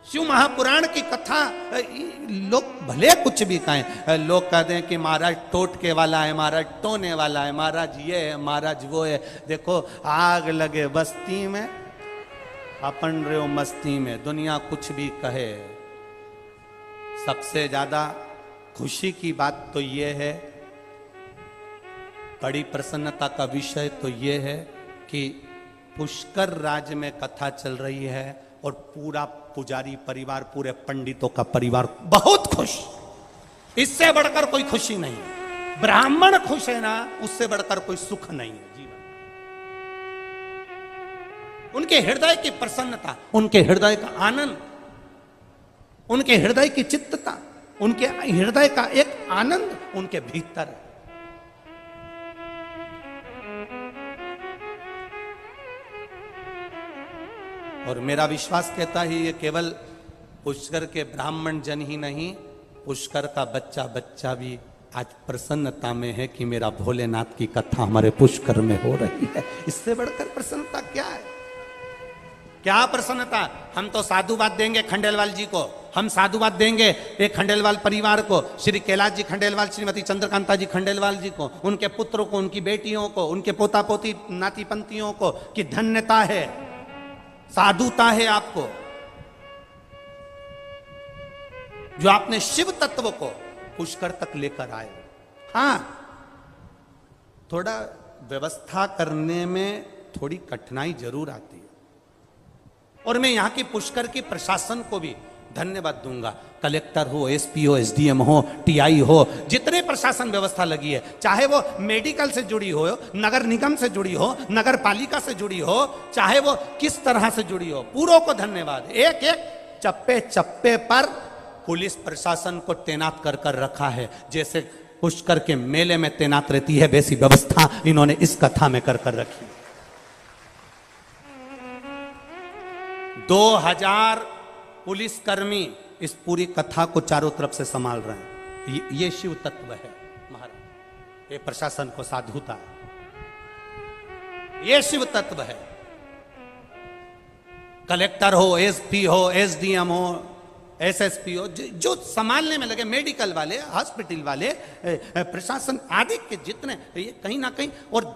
शिव महापुराण की कथा लोग भले कुछ भी कहें, लोग कहते हैं कि महाराज टोटके वाला है, महाराज टोने वाला है, महाराज ये है, महाराज वो है। देखो आग लगे बस्ती में, अपन रहो मस्ती में, दुनिया कुछ भी कहे। सबसे ज्यादा खुशी की बात तो ये है, बड़ी प्रसन्नता का विषय तो ये है कि पुष्कर राज्य में कथा चल रही है और पूरा पुजारी परिवार, पूरे पंडितों का परिवार बहुत खुश। इससे बढ़कर कोई खुशी नहीं है। ब्राह्मण खुश है ना, उससे बढ़कर कोई सुख नहीं है जीवन। उनके हृदय की प्रसन्नता, उनके हृदय का आनंद, उनके हृदय की चित्तता, उनके हृदय का एक आनंद उनके भीतर है। और मेरा विश्वास कहता है ये केवल पुष्कर के ब्राह्मण जन ही नहीं, पुष्कर का बच्चा बच्चा भी आज प्रसन्नता में है कि मेरा भोलेनाथ की कथा हमारे पुष्कर में हो रही है। इससे बढ़कर प्रसन्नता क्या है? क्या प्रसन्नता? हम तो साधुवाद देंगे खंडेलवाल जी को, हम साधुवाद देंगे एक खंडेलवाल परिवार को, श्री कैलाश जी खंडेलवाल, श्रीमती चंद्रकांता जी खंडेलवाल जी को, उनके पुत्रों को, उनकी बेटियों को, उनके पोता पोती नाती पंतियों को, कि धन्यता है, साधुता है आपको, जो आपने शिव तत्व को पुष्कर तक लेकर आए। हां, थोड़ा व्यवस्था करने में थोड़ी कठिनाई जरूर आती है, और मैं यहां की पुष्कर की प्रशासन को भी धन्यवाद दूंगा। कलेक्टर हो, एसपी हो, एसडीएम हो, टीआई हो, जितने प्रशासन व्यवस्था लगी है, चाहे वो मेडिकल से जुड़ी हो, नगर निगम से जुड़ी हो, नगर पालिका से जुड़ी हो, चाहे वो किस तरह से जुड़ी हो, पूरों को धन्यवाद। एक एक चप्पे चप्पे पर पुलिस प्रशासन को तैनात कर कर रखा है, जैसे पुष्कर के मेले में तैनात रहती है, वैसी व्यवस्था इन्होंने इस कथा में कर कर रखी। 2000 पुलिसकर्मी इस पूरी कथा को चारों तरफ से संभाल रहे हैं। ये शिव तत्व है महाराज, ये प्रशासन को साधुता है, ये शिव तत्व है। कलेक्टर हो, एसपी हो, एसडीएम हो, एसएसपी हो, जो संभालने में लगे, मेडिकल वाले, हॉस्पिटल वाले, प्रशासन आदि के जितने, ये कहीं ना कहीं, और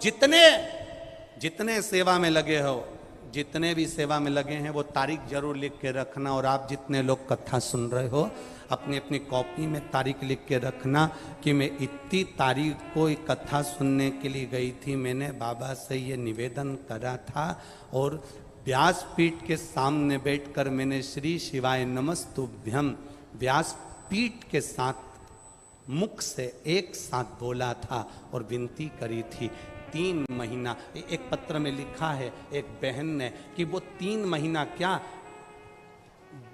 जितने सेवा में लगे हो, जितने भी सेवा में लगे हैं, वो तारीख जरूर लिख के रखना। और आप जितने लोग कथा सुन रहे हो, अपनी अपनी कॉपी में तारीख लिख के रखना कि मैं इतनी तारीख को एक कथा सुनने के लिए गई थी, मैंने बाबा से ये निवेदन करा था, और व्यासपीठ के सामने बैठकर मैंने श्री शिवाय नमस्तुभ्यम व्यासपीठ के साथ मुख से एक साथ बोला था और विनती करी थी। 3 महीना, एक पत्र में लिखा है एक बहन ने कि वो 3 महीना क्या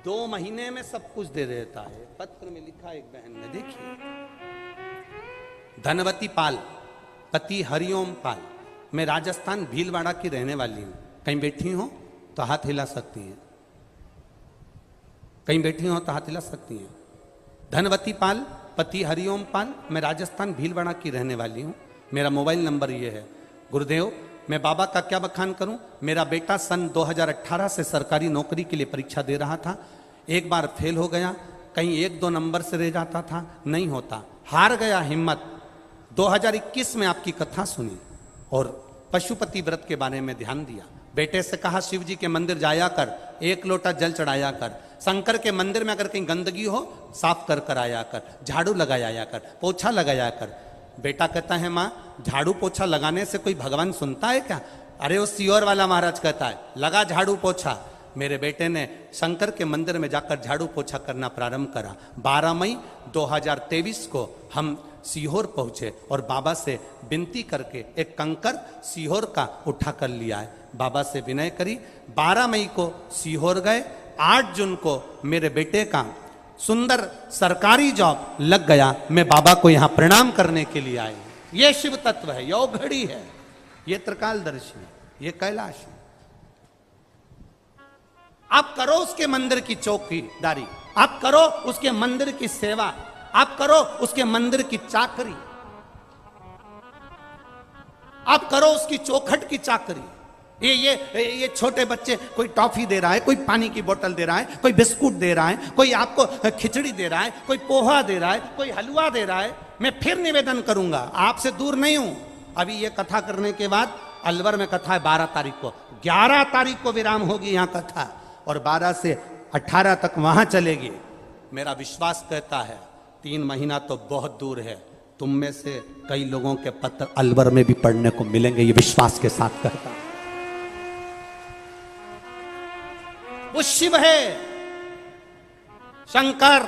2 महीने में सब कुछ दे देता है। पत्र में लिखा एक बहन ने, देखिए, धनवती पाल, पति हरिओम पाल, मैं राजस्थान भीलवाड़ा की रहने वाली हूं। कहीं बैठी हो तो हाथ हिला सकती हैं, कहीं बैठी हो तो हाथ हिला सकती हैं। धनवती पाल, पति हरिओम पाल, मैं राजस्थान भीलवाड़ा की रहने वाली हूं। मेरा मोबाइल नंबर ये है। गुरुदेव, मैं बाबा का क्या बखान करूं। मेरा बेटा सन 2018 से सरकारी नौकरी के लिए परीक्षा दे रहा था। एक बार फेल हो गया, कहीं 1-2 नंबर से रह जाता था, नहीं होता, हार गया हिम्मत। 2021 में आपकी कथा सुनी और पशुपति व्रत के बारे में ध्यान दिया। बेटे से कहा शिव जी के मंदिर जाया कर, 1 लोटा जल चढ़ाया कर, शंकर के मंदिर में अगर कहीं गंदगी हो साफ कर आया कर, झाड़ू लगाया कर, पोछा लगाया कर। बेटा कहता है माँ, झाड़ू पोछा लगाने से कोई भगवान सुनता है क्या। अरे वो सियोर वाला महाराज कहता है लगा झाड़ू पोछा। मेरे बेटे ने शंकर के मंदिर में जाकर झाड़ू पोछा करना प्रारंभ करा। 12 मई 2023 को हम सीहोर पहुंचे और बाबा से विनती करके एक कंकर सीहोर का उठा कर लिया है। बाबा से विनय करी। 12 मई को सीहोर गए। 8 जून को मेरे बेटे का सुंदर सरकारी जॉब लग गया। मैं बाबा को यहां प्रणाम करने के लिए आई। ये शिव तत्व है, ये घड़ी है, ये त्रिकालदर्शी है, ये कैलाश है। आप करो उसके मंदिर की चौकीदारी, आप करो उसके मंदिर की सेवा, आप करो उसके मंदिर की चाकरी, आप करो उसकी चौखट की चाकरी। ये छोटे बच्चे, कोई टॉफी दे रहा है, कोई पानी की बोतल दे रहा है, कोई बिस्कुट दे रहा है, कोई आपको खिचड़ी दे रहा है, कोई पोहा दे रहा है, कोई हलवा दे रहा है। मैं फिर निवेदन करूंगा, आपसे दूर नहीं हूं। अभी ये कथा करने के बाद अलवर में कथा है 12 तारीख को, 11 तारीख को विराम होगी यहां कथा, और 12 से 18 तक वहां चलेगी। मेरा विश्वास कहता है 3 महीना तो बहुत दूर है। तुम में से कई लोगों के पत्र अलवर में भी पढ़ने को मिलेंगे, ये विश्वास के साथ कहता हूं। वो शिव है, शंकर,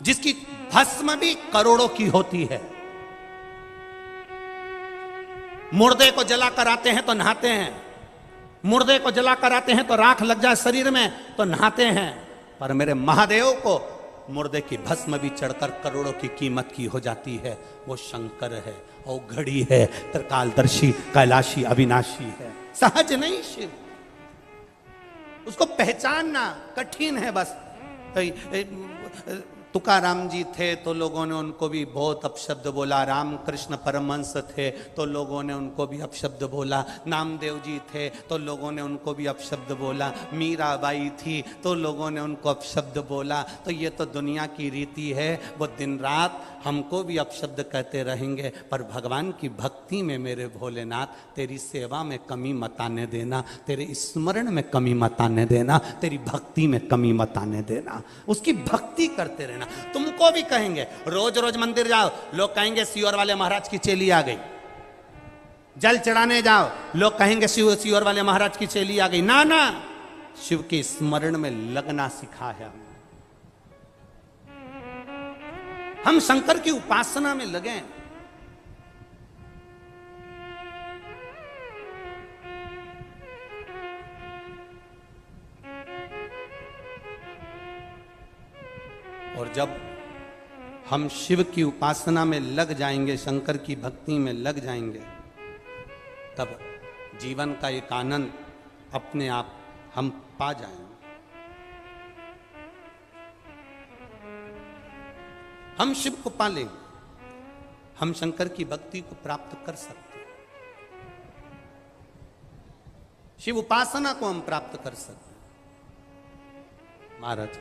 जिसकी भस्म भी करोड़ों की होती है। मुर्दे को जलाकर आते हैं तो नहाते हैं, मुर्दे को जलाकर आते हैं तो राख लग जाए शरीर में तो नहाते हैं, पर मेरे महादेव को मुर्दे की भस्म भी चढ़कर करोड़ों की कीमत की हो जाती है। वो शंकर है, वो घड़ी है, त्रिकालदर्शी, कैलाशी, अविनाशी है। सहज नहीं शिव, उसको पहचानना कठिन है। बस तुकाराम जी थे तो लोगों ने उनको भी बहुत अपशब्द बोला, रामकृष्ण परमहंस थे तो लोगों ने उनको भी अपशब्द बोला, नामदेव जी थे तो लोगों ने उनको भी अपशब्द बोला, मीराबाई थी तो लोगों ने उनको अपशब्द बोला। तो ये तो दुनिया की रीति है, वो दिन रात हमको भी अपशब्द कहते रहेंगे। पर भगवान की भक्ति में मेरे भोलेनाथ, तेरी सेवा में कमी मत आने देना, तेरे स्मरण में कमी मत आने देना, तेरी भक्ति में कमी मत आने देना। उसकी भक्ति करते रहना। तुमको भी कहेंगे रोज रोज मंदिर जाओ, लोग कहेंगे सियोर वाले महाराज की चेली आ गई। जल चढ़ाने जाओ, लोग कहेंगे सियोर वाले महाराज की चेली आ गई। ना ना, शिव के स्मरण में लगना सिखा है। हम शंकर की उपासना में लगे। और जब हम शिव की उपासना में लग जाएंगे, शंकर की भक्ति में लग जाएंगे, तब जीवन का एक आनंद अपने आप हम पा जाएंगे। हम शिव को पा लेंगे, हम शंकर की भक्ति को प्राप्त कर सकते हैं, शिव उपासना को हम प्राप्त कर सकते हैं। महाराज